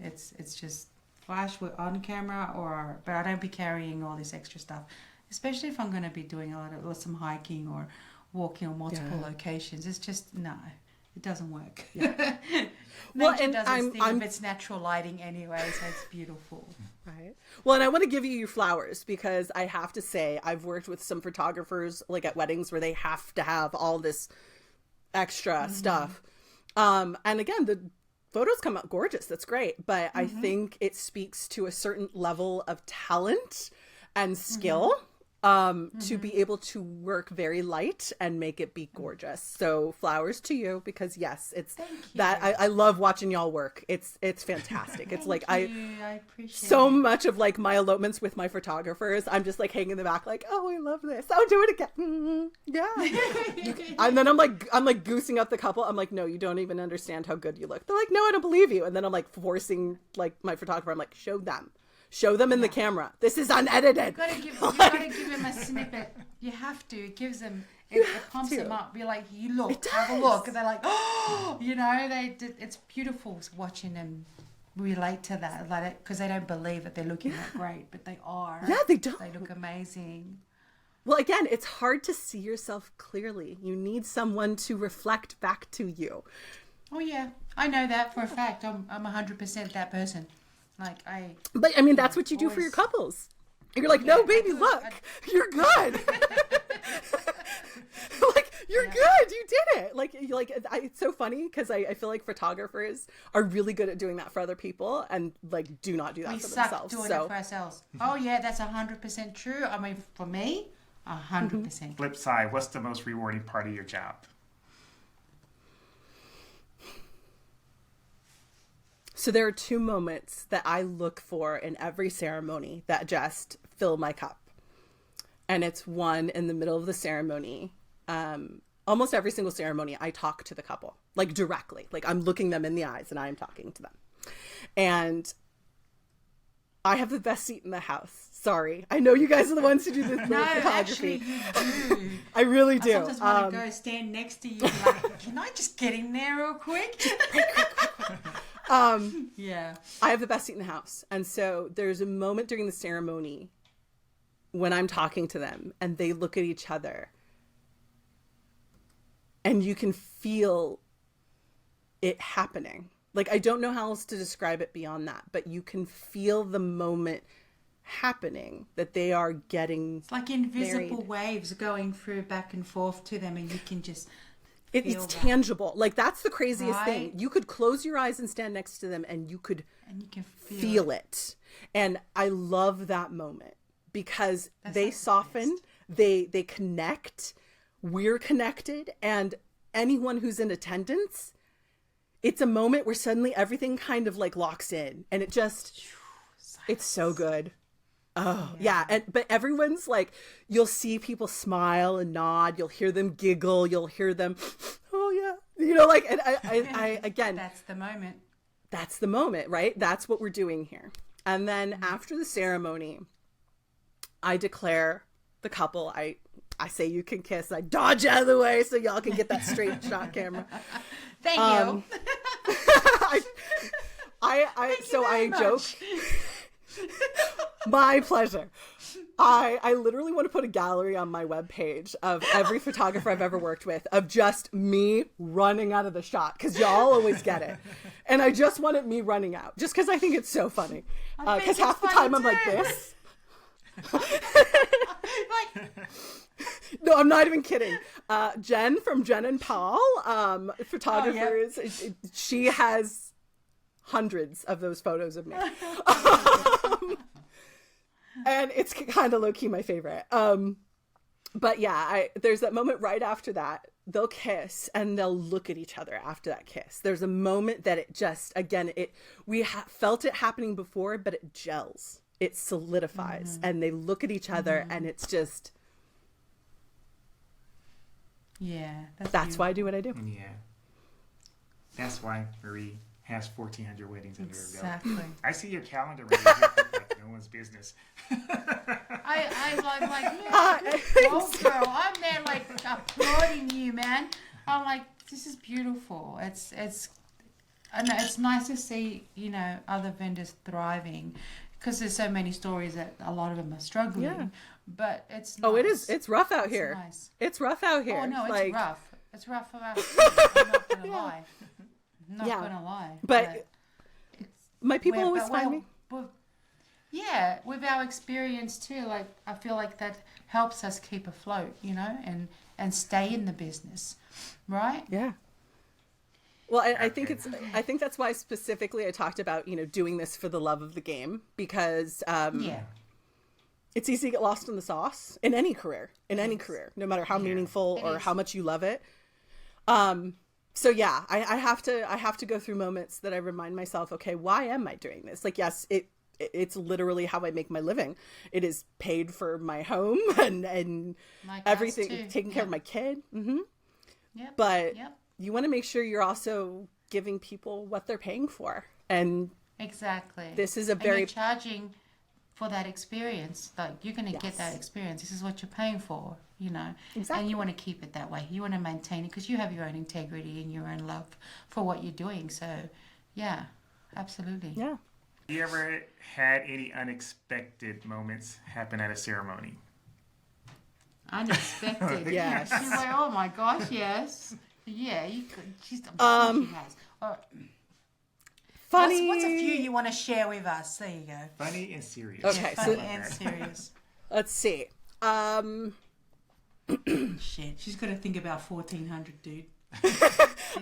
it's just flash on camera but I don't be carrying all this extra stuff. Especially if I'm going to be doing some hiking or walking on multiple locations. It's just it doesn't work. Nature does its thing with its natural lighting anyway, so it's beautiful. Right. Well, and I want to give you your flowers because I have to say I've worked with some photographers like at weddings where they have to have all this extra stuff. And again, the photos come out gorgeous. That's great. But I think it speaks to a certain level of talent and skill. To be able to work very light and make it be gorgeous. So flowers to you because yes, it's that I love watching y'all work. It's fantastic. It's like I appreciate so much of like my elopements with my photographers. I'm just like hanging in the back like, oh, I love this. I'll do it again. Yeah. And then I'm like goosing up the couple. I'm like, no, you don't even understand how good you look. They're like, no, I don't believe you. And then I'm like forcing like my photographer. I'm like, show them in the camera. This is unedited. You gotta give him a snippet. You have to. It gives them. It pumps them up. You're like, you look, have a look, and they're like, oh, it's beautiful watching them relate to that, because they don't believe that they're looking that great, but they are. Yeah, they don't. They look amazing. Well, again, it's hard to see yourself clearly. You need someone to reflect back to you. Oh yeah, I know that for a fact. I'm 100% that person. Like But I mean, that's what you do for your couples. And you're like, no, baby, look, you're good. Like, you're good. You did it. It's so funny because I feel like photographers are really good at doing that for other people and like do not do that we for suck themselves. doing it for ourselves. Oh yeah, that's 100% true. I mean, for me, 100%. Flip side, what's the most rewarding part of your job? So there are two moments that I look for in every ceremony that just fill my cup. And it's one in the middle of the ceremony. Almost every single ceremony, I talk to the couple, like directly. Like I'm looking them in the eyes and I am talking to them. And I have the best seat in the house. Sorry. I know you guys are the ones who do the No, photography. actually, you do. I really do. I sometimes want to go stand next to you. Like, can I just get in there real quick? Yeah. I have the best seat in the house. And so there's a moment during the ceremony when I'm talking to them and they look at each other and you can feel it happening. Like, I don't know how else to describe it beyond that, but you can feel the moment happening that they are getting It's like invisible married. waves going through back and forth to them, and you can just It's feel that. tangible. Like, that's the craziest thing. Right? You could close your eyes and stand next to them and you could And you can feel it. And I love that moment because they like the soften, they connect, we're connected, and anyone who's in attendance, it's a moment where suddenly everything kind of like locks in and it just, it's so good. Oh yeah. But everyone's like, you'll see people smile and nod, you'll hear them giggle, you'll hear them, oh yeah, you know, like, and I again, That's the moment. that's the moment, right? That's what we're doing here. And then after the ceremony, I declare the couple, I say you can kiss, I dodge out of the way so y'all can get that straight shot camera. Thank you. I joke. My pleasure. I literally want to put a gallery on my webpage of every photographer I've ever worked with of just me running out of the shot because y'all always get it. And I just wanted me running out just because I think it's so funny. Because half the time I'm like this. Like, No, I'm not even kidding. Jen from Jen and Paul, photographers, she has hundreds of those photos of me. And it's kind of low-key my favorite. But yeah, there's that moment right after that. They'll kiss and they'll look at each other after that kiss. There's a moment that it just, again, we felt it happening before, but it gels. It solidifies. And they look at each other and it's just... yeah. That's why I do what I do. Yeah. That's why Marie has 1,400 weddings under her belt. Exactly. I see your calendar right here, like no one's business. I'm like, yeah, well, girl, I'm there like applauding you, man. I'm like, this is beautiful. I know it's nice to see, other vendors thriving because there's so many stories that a lot of them are struggling. Yeah. But it's nice. Oh, it is. It's rough out here. Nice. It's rough out here. Oh no, it's like, rough. It's rough for us. I'm not gonna lie. I'm not gonna lie. But my people always find me. Yeah, with our experience too, like I feel like that helps us keep afloat, and stay in the business, right? Yeah. Well, I think I think that's why specifically I talked about, doing this for the love of the game because it's easy to get lost in the sauce in any career, no matter how meaningful or how much you love it. So yeah, I have to go through moments that I remind myself, okay, why am I doing this? Like, yes, it's literally how I make my living. It is paid for my home and everything, taking care of my kid. Mm-hmm. Yep. But you want to make sure you're also giving people what they're paying for. And exactly. This is a and very you're charging for that experience. Like you're going to get that experience. This is what you're paying for, Exactly. And you want to keep it that way. You want to maintain it because you have your own integrity and your own love for what you're doing. So, yeah, absolutely. Yeah. You ever had any unexpected moments happen at a ceremony? Unexpected. Yes. She's like, oh my gosh, yes. Yeah, you could. I'm sure she has. All right. Funny. What's a few you want to share with us? There you go. Funny and serious. Okay, Funny so and serious. let's see. Shit, she's got to think about 1400, dude.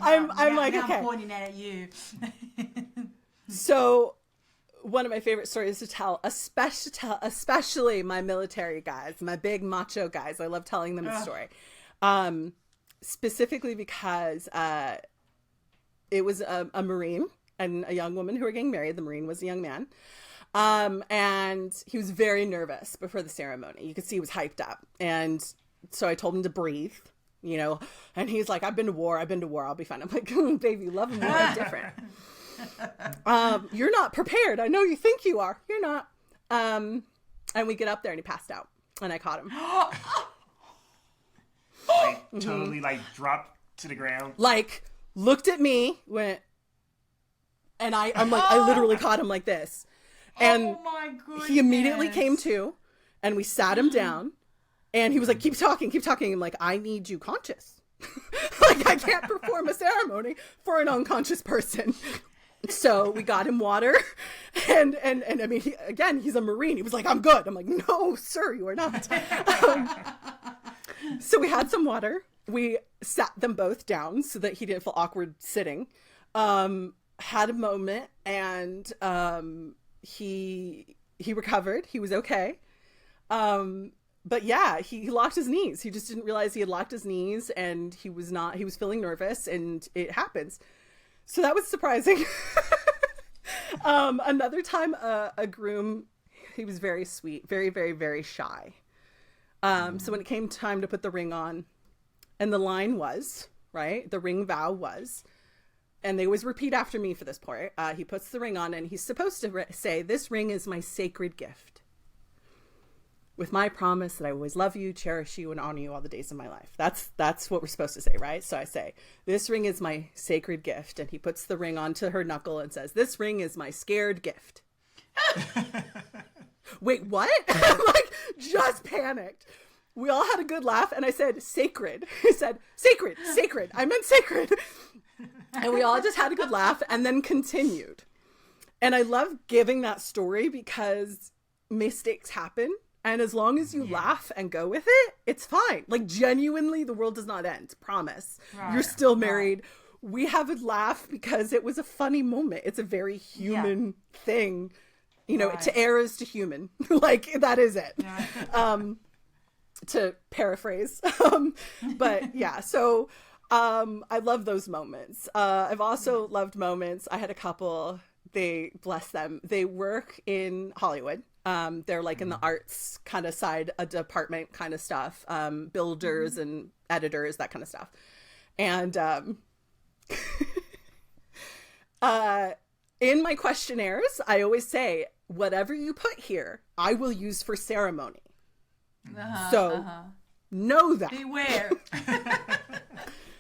I'm Now like, okay. I'm pointing that at you. So, one of my favorite stories to tell, especially my military guys, my big macho guys. I love telling them the story. Specifically because it was a Marine and a young woman who were getting married. The Marine was a young man. And he was very nervous before the ceremony. You could see he was hyped up. And so I told him to breathe, you know, and he's like, I've been to war, I'll be fine. I'm like, baby, love and war are different. You're not prepared. I know you think you are. You're not. And we get up there and he passed out and I caught him. Like, totally, like, dropped to the ground. Like, looked at me, went, and I'm like, I literally caught him like this. And oh my goodness. he immediately came to, and we sat him down, and he was like, keep talking. I'm like, I need you conscious. Like, I can't perform a ceremony for an unconscious person. So we got him water, and I mean, he's a Marine. He was like, I'm good. I'm like, no, sir, you are not. So we had some water. We sat them both down so that he didn't feel awkward sitting. Had a moment, and he recovered. He was okay. But yeah, he locked his knees. He just didn't realize he had locked his knees, and he was feeling nervous, and it happens. So that was surprising. Another time, a groom, he was very sweet, very, very, very shy. So when it came time to put the ring on, and the line was, right, the ring vow was, and they always repeat after me for this part, he puts the ring on and he's supposed to say, this ring is my sacred gift, with my promise that I always love you, cherish you, and honor you all the days of my life. That's what we're supposed to say, right? So I say, this ring is my sacred gift. And he puts the ring onto her knuckle and says, this ring is my scared gift. Wait, what? Like, just panicked. We all had a good laugh, and I said, sacred. He said, sacred. I meant sacred. And we all just had a good laugh and then continued. And I love giving that story because mistakes happen. And as long as you laugh and go with it, it's fine. Like, genuinely, the world does not end. Promise. Right. You're still married. Right. We have a laugh because it was a funny moment. It's a very human thing. You know, to err is to human. Like, that is it. Yeah. To paraphrase. But yeah, so I love those moments. I've also loved moments. I had a couple, they, bless them, they work in Hollywood. They're like in the arts kind of side, a department kind of stuff, builders and editors, that kind of stuff. And in my questionnaires, I always say, whatever you put here, I will use for ceremony. So know that. Beware.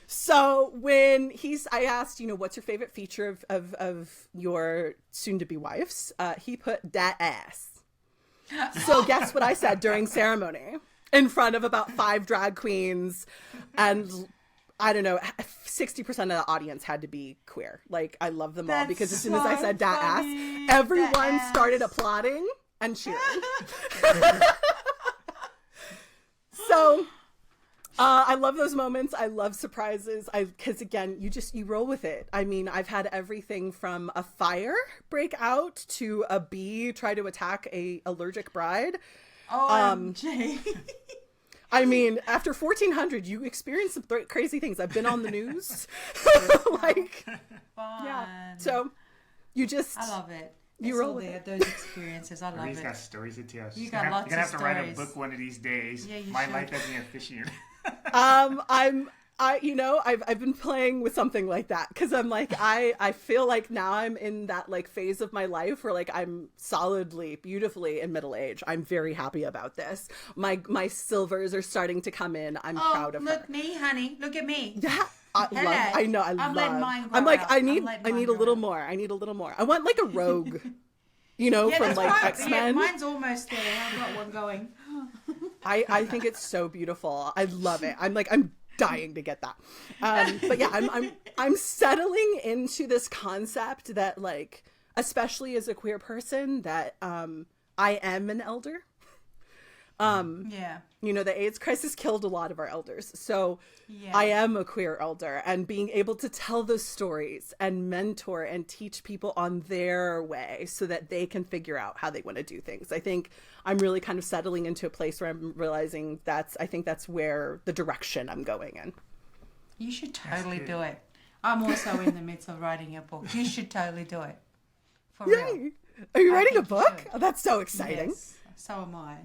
So when I asked, you know, what's your favorite feature of your soon-to-be wife's, he put that ass. So guess what I said during ceremony in front of about 5 drag queens, and I don't know, 60% of the audience had to be queer. Like, I love them all because as soon as I said that ass, everyone started applauding and cheering. So I love those moments. I love surprises. Because again, you roll with it. I mean, I've had everything from a fire break out to a bee try to attack a allergic bride. OMG. I mean, after 1400, you experience some crazy things. I've been on the news. Like, Fun. Yeah. So you just, I love it. You roll with it. Those experiences. I love Marie's it. got stories to tell. You got lots of stories. You're going to have to write a book one of these days. Yeah, you My should. life as an officiant. I've been playing with something like that because I'm like, I feel like now I'm in that like phase of my life where like I'm solidly, beautifully in middle age. I'm very happy about this. My silvers are starting to come in. I'm proud of her. Look me, honey. Look at me. Yeah. I'm letting mine grow I'm like, out. I need a little more. I need a little more. I want like a rogue, you know, from like X-Men. Yeah, mine's almost there. I've got one going. I think it's so beautiful. I love it. I'm dying to get that. But yeah, I'm settling into this concept that, like, especially as a queer person, that I am an elder. Yeah. You know, the AIDS crisis killed a lot of our elders. So Yeah. I am a queer elder, and being able to tell those stories and mentor and teach people on their way so that they can figure out how they want to do things. I think I'm really kind of settling into a place where I'm realizing I think that's where the direction I'm going in. You should totally good. do it. I'm also in the midst of writing a book. You should totally do it. For real. Yay! Are you writing a think you book? should. Oh, that's so exciting. Yes, so am I.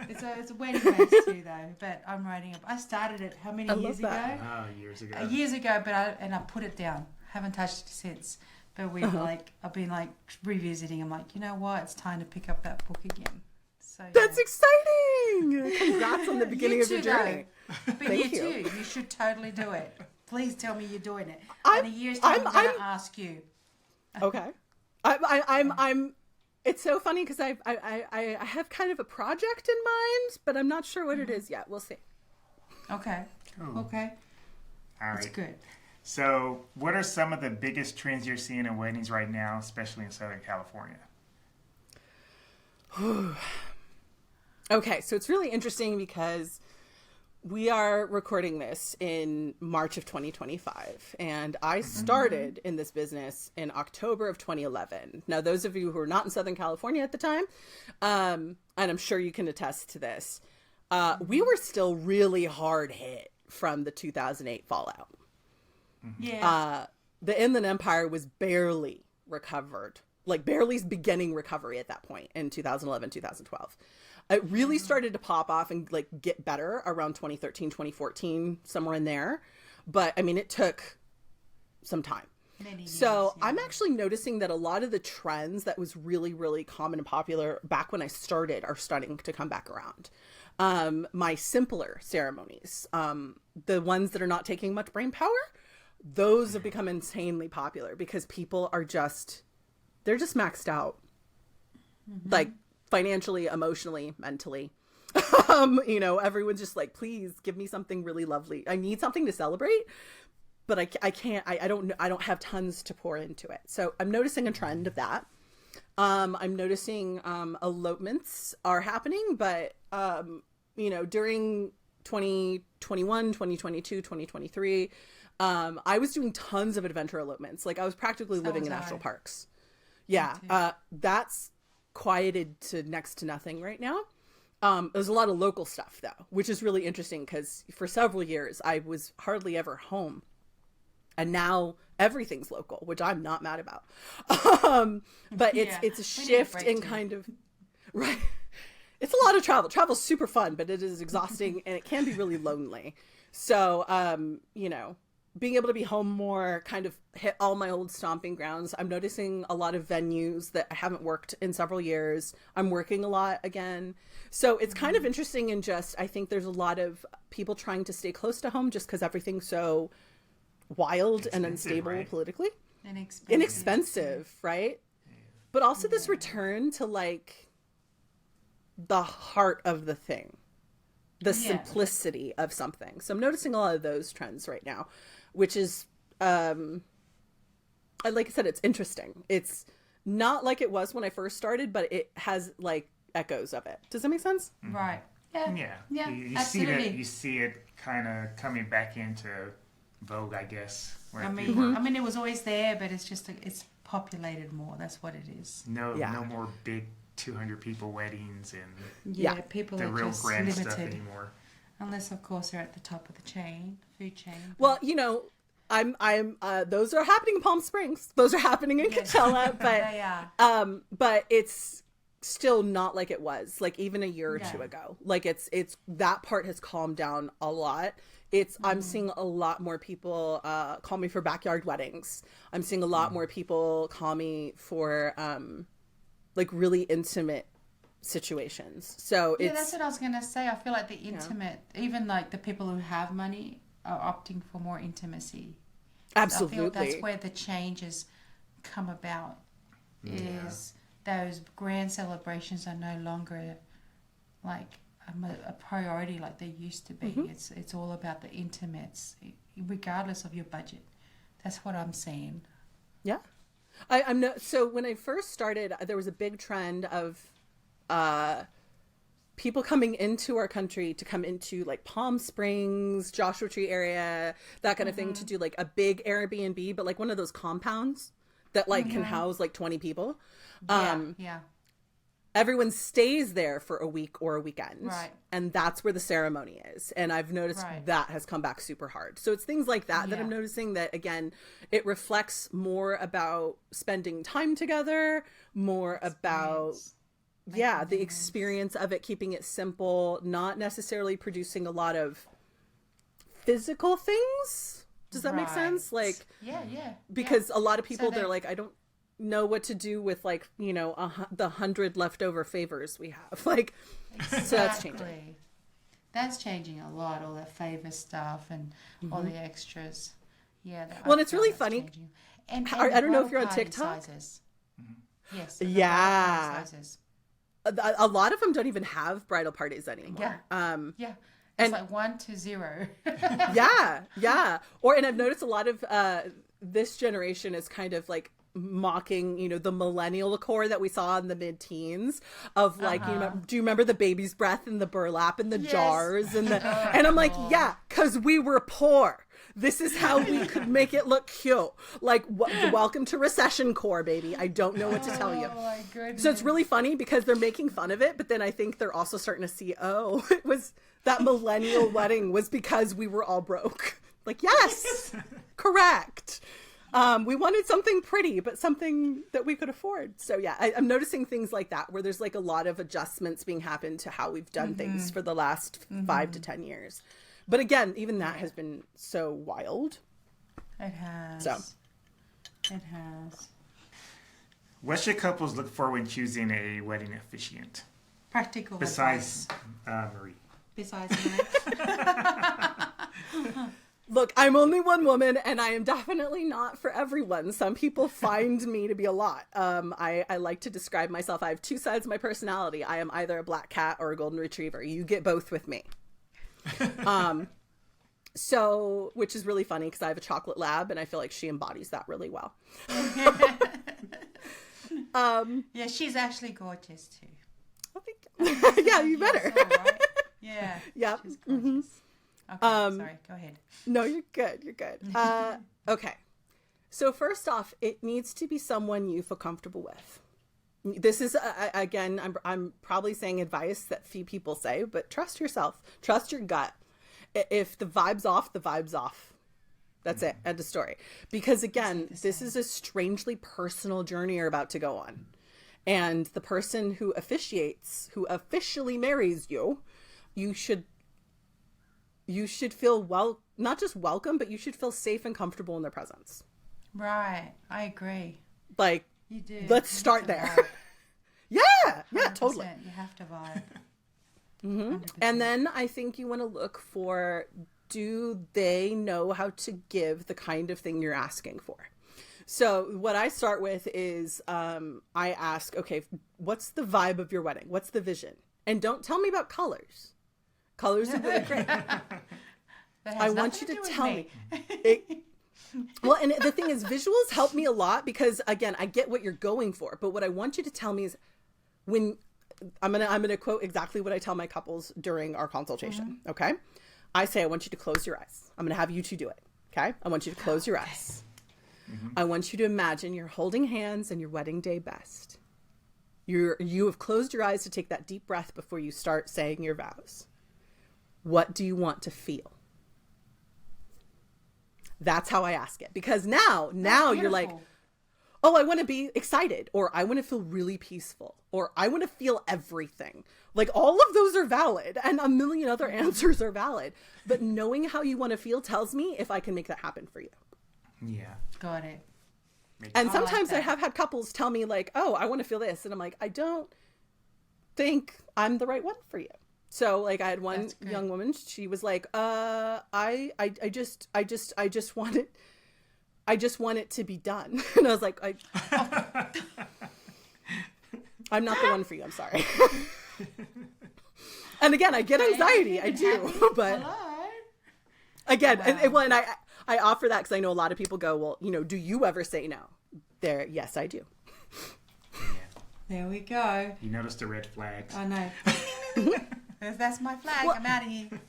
It's a wedding base too, though. But I'm writing it. I started it how many I years love that. ago? Years ago. Years ago, but I put it down. Haven't touched it since. But I've been like revisiting. I'm like, you know what? It's time to pick up that book again. So That's exciting! Congrats on the beginning You of your too, though. journey. But Thank you you. too. You should totally do it. Please tell me you're doing it. I'm- In a year's time, I'm I'm- going to ask you. Okay. I'm it's so funny because I have kind of a project in mind, but I'm not sure what it is yet. We'll see. Okay. Cool. Okay. All That's right. good. So, what are some of the biggest trends you're seeing in weddings right now, especially in Southern California? Okay, so it's really interesting because we are recording this in March of 2025, and I started in this business in October of 2011. Now, those of you who are not in Southern California at the time, and I'm sure you can attest to this, we were still really hard hit from the 2008 fallout. Yeah. The Inland Empire was barely recovered, like barely beginning recovery at that point in 2011, 2012. It really started to pop off and like get better around 2013, 2014, somewhere in there. But I mean, it took some time. Many years, So yeah. I'm actually noticing that a lot of the trends that was really, really common and popular back when I started are starting to come back around. My simpler ceremonies, the ones that are not taking much brain power, those have become insanely popular because people are they're just maxed out. Like financially, emotionally, mentally. You know, everyone's just like, please give me something really lovely. I need something to celebrate, but I can't, I don't have tons to pour into it. So I'm noticing a trend of that. I'm noticing elopements are happening, but you know, during 2021, 2022, 2023, I was doing tons of adventure elopements. Like I was practically living was in I. national parks. Yeah. That's quieted to next to nothing right now. There's a lot of local stuff though, which is really interesting because for several years I was hardly ever home. And now everything's local, which I'm not mad about. But it's Yeah, it's a we need a shift break in too. kind of right. It's a lot of travel. Travel's super fun, but it is exhausting and it can be really lonely. So you know, being able to be home more, kind of hit all my old stomping grounds. I'm noticing a lot of venues that I haven't worked in several years. I'm working a lot again. So it's kind of interesting and just, I think there's a lot of people trying to stay close to home just because everything's so wild and Expensive, unstable right? politically. Inexpensive. Right? But also this return to like the heart of the thing, the simplicity of something. So I'm noticing a lot of those trends right now, which is, like I said, it's interesting. It's not like it was when I first started, but it has like echoes of it. Does that make sense? Right. Yeah. Yeah. Yeah. You absolutely. you see it kind of coming back into vogue, I guess. Where I people mean, are- it was always there, but it's just it's populated more. That's what it is. no Yeah. more big 200 people weddings and Yeah. Yeah. People the are real just grand limited, stuff anymore. unless of course they're at the top of the chain, food chain. Well, you know, I'm those are happening in Palm Springs. Those are happening in Coachella, They but are. but it's still not like it was like even a year or No. two ago. Like it's that part has calmed down a lot. I'm seeing a lot more people call me for backyard weddings. I'm seeing a lot more people call me for like really intimate situations. So Yeah, it's that's what I was gonna say. I feel like the intimate, even like the people who have money, are opting for more intimacy. I feel absolutely that's where the changes come about. Is those grand celebrations are no longer like a priority like they used to be. It's all about the intimates, regardless of your budget. That's what I'm seeing. Yeah. I'm no, so when I first started, there was a big trend of people coming into our country to come into like Palm Springs, Joshua Tree area, that kind of thing, to do like a big Airbnb, but like one of those compounds that like can house like 20 people. Yeah. Everyone stays there for a week or a weekend. Right. And that's where the ceremony is. And I've noticed that has come back super hard. So it's things like that that I'm noticing that, again, it reflects more about spending time together, more about, the experience of it, keeping it simple, not necessarily producing a lot of physical things. Does that make sense? Like, because a lot of people, they're like, I don't know what to do with like, you know, the 100 leftover favors we have. Like, so that's changing. That's changing a lot, all that favor stuff and all the extras. Yeah. Well, and it's really funny. And I don't know if you're on TikTok. Sizes. Yes. Yeah. Sizes. A lot of them don't even have bridal parties anymore. Yeah. It's like 1 to 0. Yeah. And I've noticed a lot of this generation is kind of like mocking, you know, the millennial decor that we saw in the mid-teens of like, you know, do you remember the baby's breath and the burlap and the jars and the and I'm like, yeah, because we were poor. This is how we could make it look cute. Like, welcome to recession core, baby. I don't know what to tell you. Oh my goodness. So it's really funny because they're making fun of it, but then I think they're also starting to see, oh, it was that millennial wedding was because we were all broke. Like, yes, correct. We wanted something pretty, but something that we could afford. So yeah, I'm noticing things like that where there's like a lot of adjustments being happened to how we've done things for the last 5 to 10 years. But again, even that has been so wild. It has. So. It has. What should couples look for when choosing a wedding officiant? Practical Besides advice. Marie. Besides Marie. Look, I'm only one woman, and I am definitely not for everyone. Some people find me to be a lot. I like to describe myself. I have 2 sides of my personality. I am either a black cat or a golden retriever. You get both with me. So, which is really funny because I have a chocolate lab, and I feel like she embodies that really well. Yeah, she's actually gorgeous too. I think, yeah, you better. Yes, all right. Yeah. Yeah. She's gorgeous. Okay, sorry, go ahead. No, you're good. You're good. Okay. So first off, it needs to be someone you feel comfortable with. This is, again, I'm probably saying advice that few people say, but trust yourself. Trust your gut. If the vibe's off, the vibe's off. That's it. End of story. Because again, this is a strangely personal journey you're about to go on. And the person who officiates, who officially marries you, you should feel not just welcome, but you should feel safe and comfortable in their presence. Right. I agree. Like, You do. let's You start have there. to vibe. Yeah, 100%. totally. You have to vibe. 100%. And then I think you want to look for, do they know how to give the kind of thing you're asking for? So what I start with is I ask, okay, what's the vibe of your wedding? What's the vision? And don't tell me about colors. Colors are really great. That has I want nothing you to do with tell me. Well, and the thing is, visuals help me a lot because, again, I get what you're going for. But what I want you to tell me is when I'm gonna quote exactly what I tell my couples during our consultation. Okay, I say I want you to close your eyes. I'm gonna have you 2 do it. Okay, I want you to close your eyes. I want you to imagine you're holding hands and your wedding day best. You have closed your eyes to take that deep breath before you start saying your vows. What do you want to feel? That's how I ask it. Because now you're like, oh, I want to be excited, or I want to feel really peaceful, or I want to feel everything. Like, all of those are valid, and a million other answers are valid. But knowing how you want to feel tells me if I can make that happen for you. Yeah. Got it. And I sometimes like I that. have had couples tell me like, oh, I want to feel this. And I'm like, I don't think I'm the right one for you. So like I had one That's good. young woman, she was like, I just want it to be done. And I was like, I'm not the one for you. I'm sorry. And again, I get anxiety. I do. But Hello. again, Wow. and I offer that because I know a lot of people go, well, do you ever say no? There, yes, I do. There we go. You notice the red flags. I know. That's my flag. I'm out of here.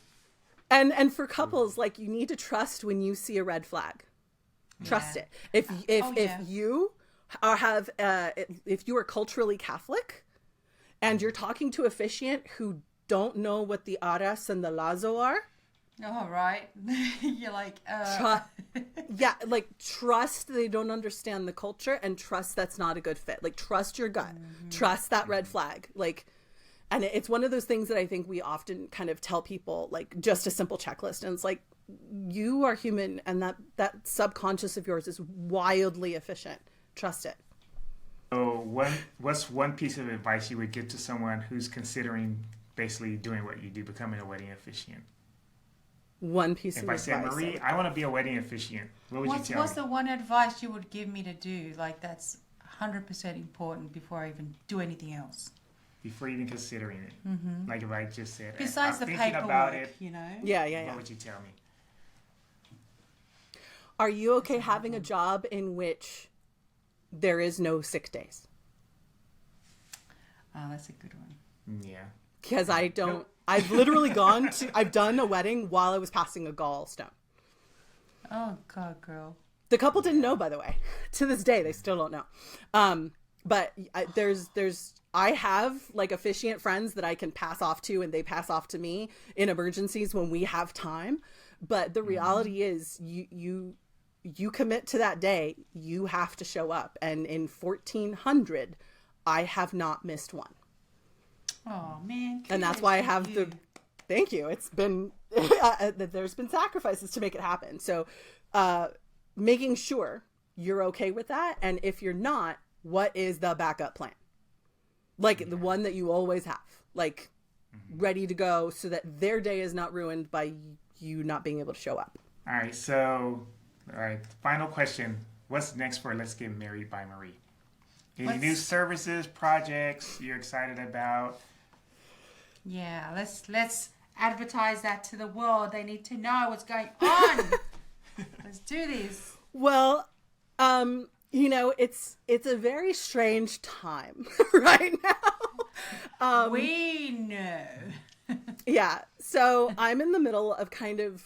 And for couples, like, you need to trust when you see a red flag. Trust Yeah. it. If yeah. you if you are culturally Catholic and you're talking to officiant who don't know what the aras and the lazo are, All right. You're like, trust they don't understand the culture, and trust that's not a good fit. Like, trust your gut. Trust that red flag. Like, and it's one of those things that I think we often kind of tell people, like, just a simple checklist. And it's like, you are human, and that subconscious of yours is wildly efficient. Trust it. So what's one piece of advice you would give to someone who's considering basically doing what you do, becoming a wedding officiant? One piece If of I advice. said, Marie, I want to be a wedding officiant, what would you tell what's me? the one advice you would give me to do? Like, that's 100% important before I even do anything else. Before even considering it. Like if I just said, Besides I'm the thinking paperwork, about it, Yeah. what would you tell me? Are you okay having a job in which there is no sick days? Oh, that's a good one. Yeah. Because I don't. I've literally I've done a wedding while I was passing a gallstone. Oh, God, girl. The couple didn't know, by the way. To this day, they still don't know. But I have, like, officiant friends that I can pass off to, and they pass off to me in emergencies when we have time. But the reality is, you commit to that day, you have to show up. And in 1400, I have not missed one. Oh, man. And that's why I kudos have to the. you. Thank you. It's been there's been sacrifices to make it happen. So, making sure you're okay with that, and if you're not, what is the backup plan? Like the one that you always have, like ready to go, so that their day is not ruined by you not being able to show up. All right, final question. What's next for Let's Get Married by Marie? Any new services, projects you're excited about? Yeah, let's advertise that to the world. They need to know what's going on. Let's do this. Well, it's a very strange time right now. We know. Yeah. So I'm in the middle of kind of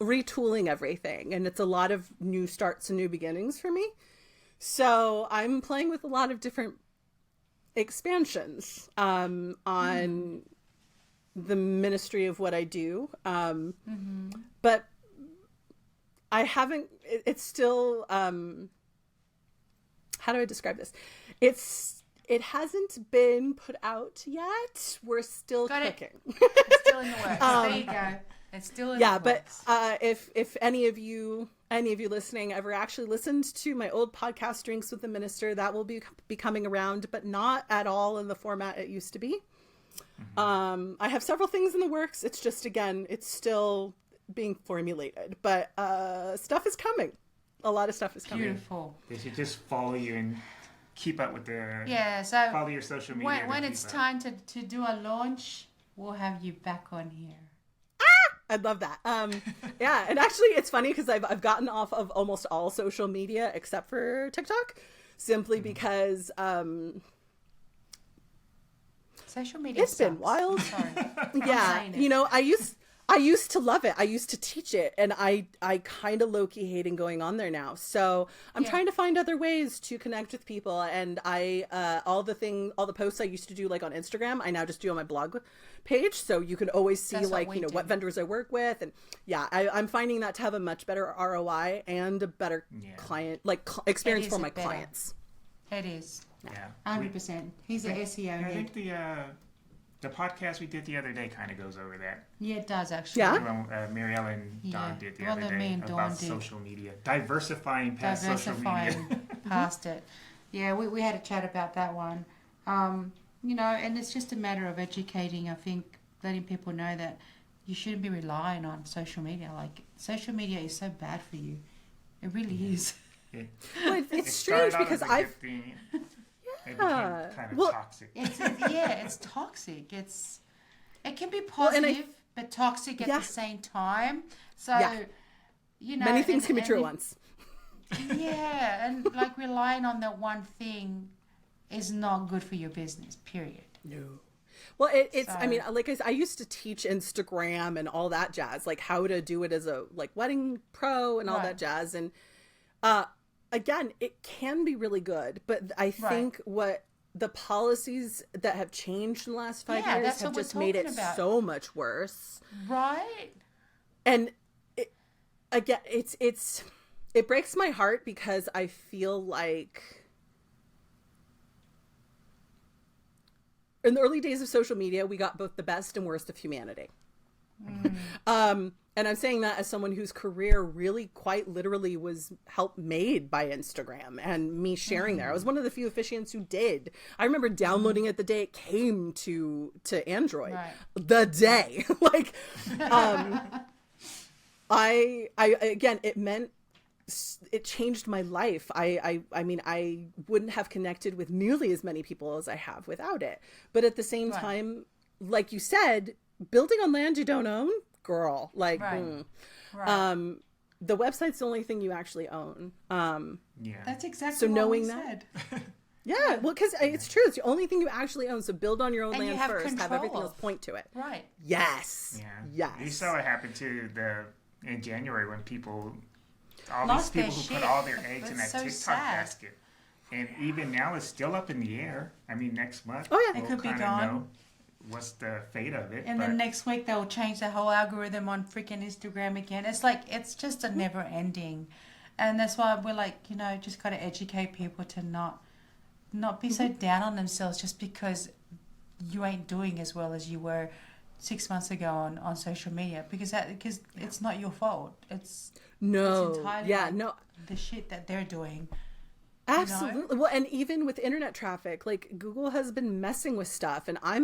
retooling everything, and it's a lot of new starts and new beginnings for me. So I'm playing with a lot of different expansions on the ministry of what I do. But I haven't, it's still, how do I describe this? It hasn't been put out yet. We're still Got it. cooking. It's still in the works. There you go. It's still in Yeah, the but works. if any of you listening ever actually listened to my old podcast, Drinks with the Minister, that will be coming around, but not at all in the format it used to be. I have several things in the works. It's just, again, it's still being formulated, but stuff is coming. A lot of stuff is coming. Beautiful. They should just follow you and keep up with the Yeah, so follow your social media. when to it's keep up. time to do a launch, we'll have you back on here. I'd love that. Yeah, and actually, it's funny because I've gotten off of almost all social media except for TikTok, simply because Social media it's been sucks. wild. Sorry. Yeah, saying it. I used to love it. I used to teach it, and I kind of low-key hating going on there now. So I'm trying to find other ways to connect with people, and all the posts I used to do, like on Instagram, I now just do on my blog page, so you can always see That's what like we do. what vendors I work with, and I'm finding that to have a much better ROI and a better client experience for is my better. clients. It is. Yeah. 100%. He's an SEO I head. think the podcast we did the other day kind of goes over that. Yeah, it does actually. Yeah? The one Marielle and Dawn did the well, other then day me and Dawn about did. social media, diversifying past social media. Diversifying past it. Yeah, we had a chat about that one. And it's just a matter of educating, I think, letting people know that you shouldn't be relying on social media. Like, social media is so bad for you. It really is. Well, it's strange started out because as a good thing. It became kind of Well, toxic. It's toxic. It can be Well, and positive, but toxic at Yeah. the same time. So, Yeah. you know, Many things can be and true at if- once. Yeah, and like relying on that one thing is not good for your business. Period. No. Well, it's, I So- mean, like I used to teach Instagram and all that jazz, like how to do it as a like wedding pro and all Right. that jazz. And again, it can be really good, but I think what the policies that have changed in the last 5 Yeah, years that's have what we're just made it talking about. so much worse. Right? And again, it breaks my heart because I feel like in the early days of social media, we got both the best and worst of humanity. And I'm saying that as someone whose career really quite literally was helped made by Instagram and me sharing there. I was one of the few officiants who did. I remember downloading it the day it came to Android. Right. The day. Like I again, it changed my life. I mean, I wouldn't have connected with nearly as many people as I have without it. But at the same Right. time, like you said, building on land you don't own, girl. Like, Right. Right. the website's the only thing you actually own. Yeah. That's exactly So what knowing we that- said. Yeah, well, because it's true. It's the only thing you actually own. So build on your own And you land have first. Have control everything else of. point to it. Right. Yes. Yeah. Yes. You saw what happened to in January when all Lost these their people who shit. put all their eggs in that That's so TikTok sad. basket. And even now it's still up in the air. I mean, next month Oh, yeah. It we'll could be kinda gone. know what's the fate of it. And but then next week they'll change the whole algorithm on freaking Instagram again. It's like it's just a never ending, and that's why we're like, you know, just got to educate people to not be so down on themselves just because you ain't doing as well as you were 6 months ago on social media because it's not your fault. It's No. entirely Yeah. like No. the shit that they're doing. Absolutely. Well, and even with internet traffic, like Google has been messing with stuff, and I'm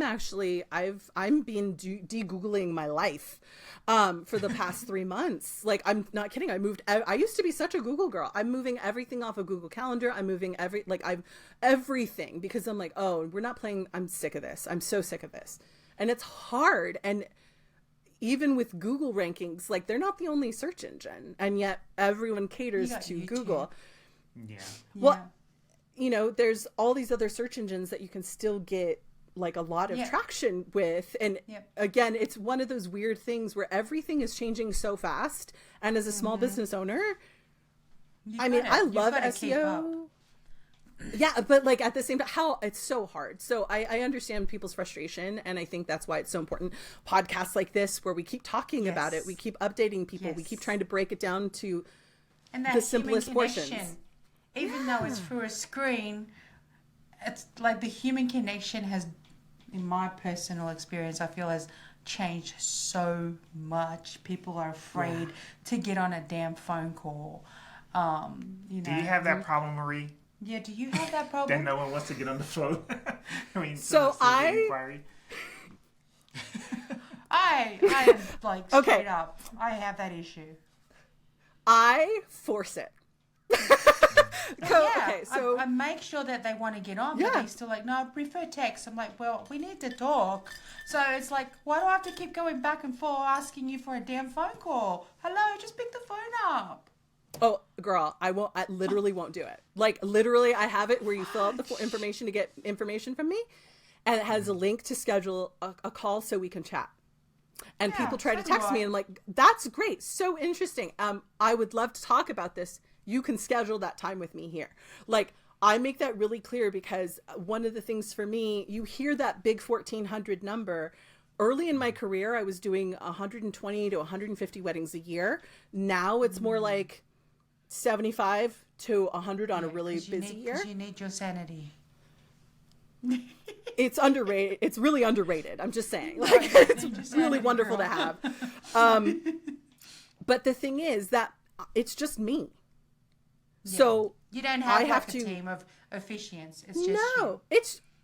been de-Googling my life for the past 3 months. Like, I'm not kidding. I used to be such a Google girl. I'm moving everything off of Google Calendar. I'm moving everything because I'm like, oh, we're not playing. I'm sick of this. I'm so sick of this. And it's hard. And even with Google rankings, like they're not the only search engine, and yet everyone caters You got to YouTube. Google. yeah. Well, Yeah. you know, there's all these other search engines that you can still get like a lot of Yeah. traction with. And Yep. again, it's one of those weird things where everything is changing so fast. And as a small business owner, I mean, I love SEO. Yeah, but like at the same time, it's so hard. So I understand people's frustration, and I think that's why it's so important. Podcasts like this, where we keep talking about it, Yes. we keep updating people, we keep Yes. trying to break it down to And that the simplest human portions. connection, even though it's through a screen, it's like the human connection has, in my personal experience, I feel has changed so much. People are afraid to get on a damn phone call. You know. Do you have that problem, Marie? Yeah. Do you have that Then problem? no one wants to get on the phone. I mean, So someone sends an inquiry. I am like straight Okay. up. I have that issue. I force it. Yeah, Okay, so I make sure that they want to get on, but Yeah. they're still like, no, I prefer text. I'm like, well, we need to talk. So it's like, why do I have to keep going back and forth asking you for a damn phone call? Hello, just pick the phone up. oh, girl, I literally won't do it. Like literally, I have it where you fill out the full information to get information from me, and it has a link to schedule a call so we can chat. And Yeah, people try to so do text me, I. and I'm like, that's great, so interesting. I would love to talk about this. You can schedule that time with me here. Like, I make that really clear because one of the things for me, you hear that big 1,400 number. Early in my career, I was doing 120 to 150 weddings a year. Now it's more like 75 to 100 on a really 'Cause you busy need, year. 'cause you need your sanity. It's underrated. It's really underrated. I'm just saying. Like, it's really sanity, wonderful to girl. have. But the thing is that it's just me. So You don't I have have like a to- team of officiants. It's just no,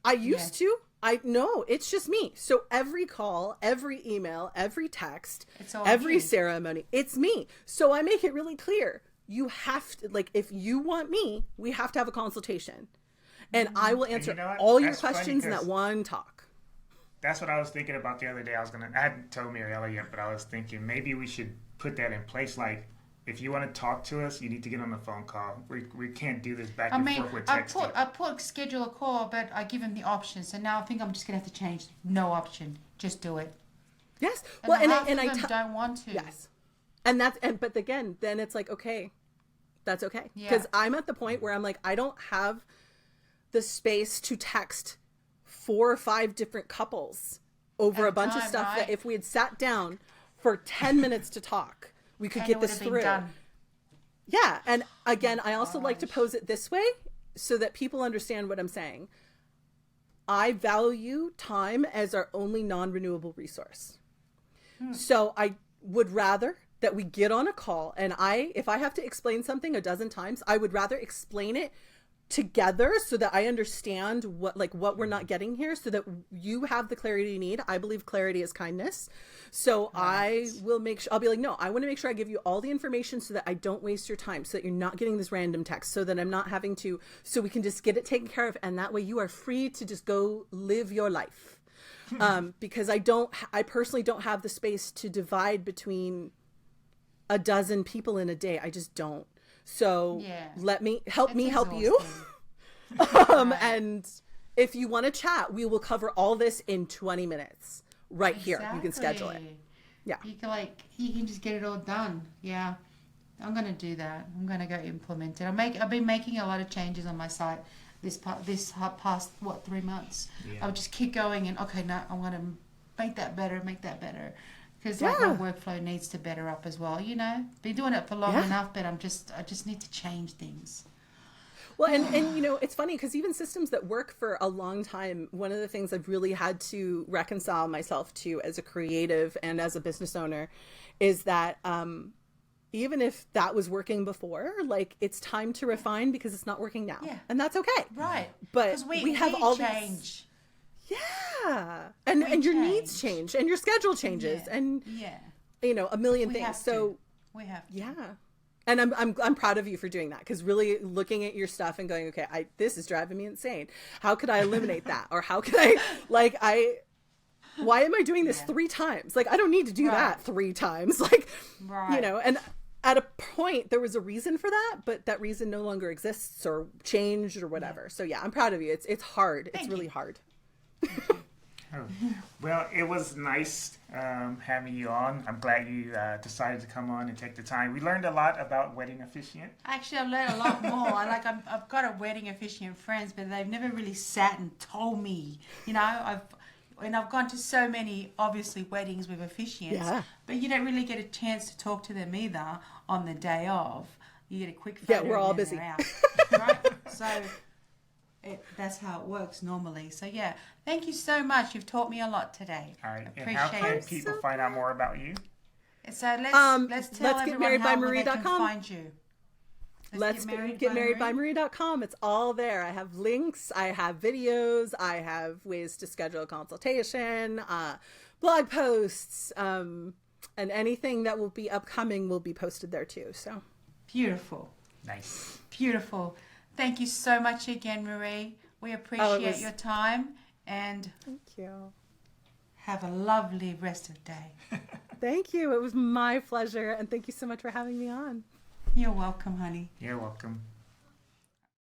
I used to. It's just me. So every call, every email, every text, It's all every you. ceremony, it's me. So I make it really clear. You have to, like, if you want me, we have to have a consultation. And I will answer you know what? all your That's funny questions in that 'cause- one talk. That's what I was thinking about the other day. I hadn't told Mariella yet, but I was thinking maybe we should put that in place. Like, if you want to talk to us, you need to get on a phone call. We can't do this back I and mean, forth with I texting. put schedule a call, but I give him the option. So now I think I'm just gonna have to change. No option, just do it. Yes. And Well, half and of I them don't want to. yes. And but again, then it's like, okay, that's okay. Yeah. Because I'm at the point where I'm like, I don't have the space to text 4 or 5 different couples over At a a bunch of time, stuff right? that if we had sat down for 10 minutes to talk, we could And get it this would have been through. done. Yeah. And again, I also like to gosh. pose it this way so that people understand what I'm saying. I value time as our only non-renewable resource. So I would rather that we get on a call and if I have to explain something a dozen times, I would rather explain it together so that I understand what we're not getting here so that you have the clarity you need. I believe clarity is kindness. So I will I'll be like, no, I want to make sure I give you all the information so that I don't waste your time, so that you're not getting this random text, so that I'm not having to, so we can just get it taken care of. And that way you are free to just go live your life. Because I personally don't have the space to divide between a dozen people in a day. I just don't. So Yeah. help me help you. And if you want to chat, we will cover all this in 20 minutes right here. You can schedule it. Exactly. Yeah. You can just get it all done. Yeah. I'm gonna do that. I'm gonna go implement it. I've been making a lot of changes on my site this past 3 months. Yeah. I'll just keep going and okay, no, I'm gonna make that better, because my Yeah. workflow needs to better up as well. Been doing it for long Yeah. enough, but I just need to change things. Well, and it's funny because even systems that work for a long time, one of the things I've really had to reconcile myself to as a creative and as a business owner is that even if that was working before, like, it's time to refine because it's not working now. Yeah. And that's okay. Right. But 'Cause we have all these- change. Yeah. And your needs change. change and your schedule changes Yeah. and, Yeah. a million We things. have So to. We have to. yeah. And I'm proud of you for doing that, because really looking at your stuff and going, okay, this is driving me insane. How could I eliminate that? Or how could why am I doing this 3 times? Like, I don't need to do that 3 times. Like, Right. and at a point there was a reason for that, but that reason no longer exists or changed or whatever. So yeah, I'm proud of you. It's hard. It's really hard. Oh. Well, it was nice having you on. I'm glad you decided to come on and take the time. We learned a lot about wedding officiant. Actually, I've learned a lot more. I've got a wedding officiant friends, but they've never really sat and told me. I've gone to so many, obviously, weddings with officiants, Yeah. but you don't really get a chance to talk to them either on the day of. You get a quick photo. Yeah, we're all and then busy. they're out. Right? So that's how it works normally. So yeah, thank you so much. You've taught me a lot today. All right. And Appreciate how can it. people find out more about you? So let's tell let's everyone how they can getmarriedbymarie.com. find you. Let's getmarriedbymarie.com. It's all there. I have links, I have videos, I have ways to schedule a consultation, blog posts, and anything that will be upcoming will be posted there too. So Beautiful. Nice. Beautiful. Thank you so much again, Marie. We appreciate was- your time and thank you. have a lovely rest of the day. Thank you. It was my pleasure, and thank you so much for having me on. You're welcome, honey. You're welcome.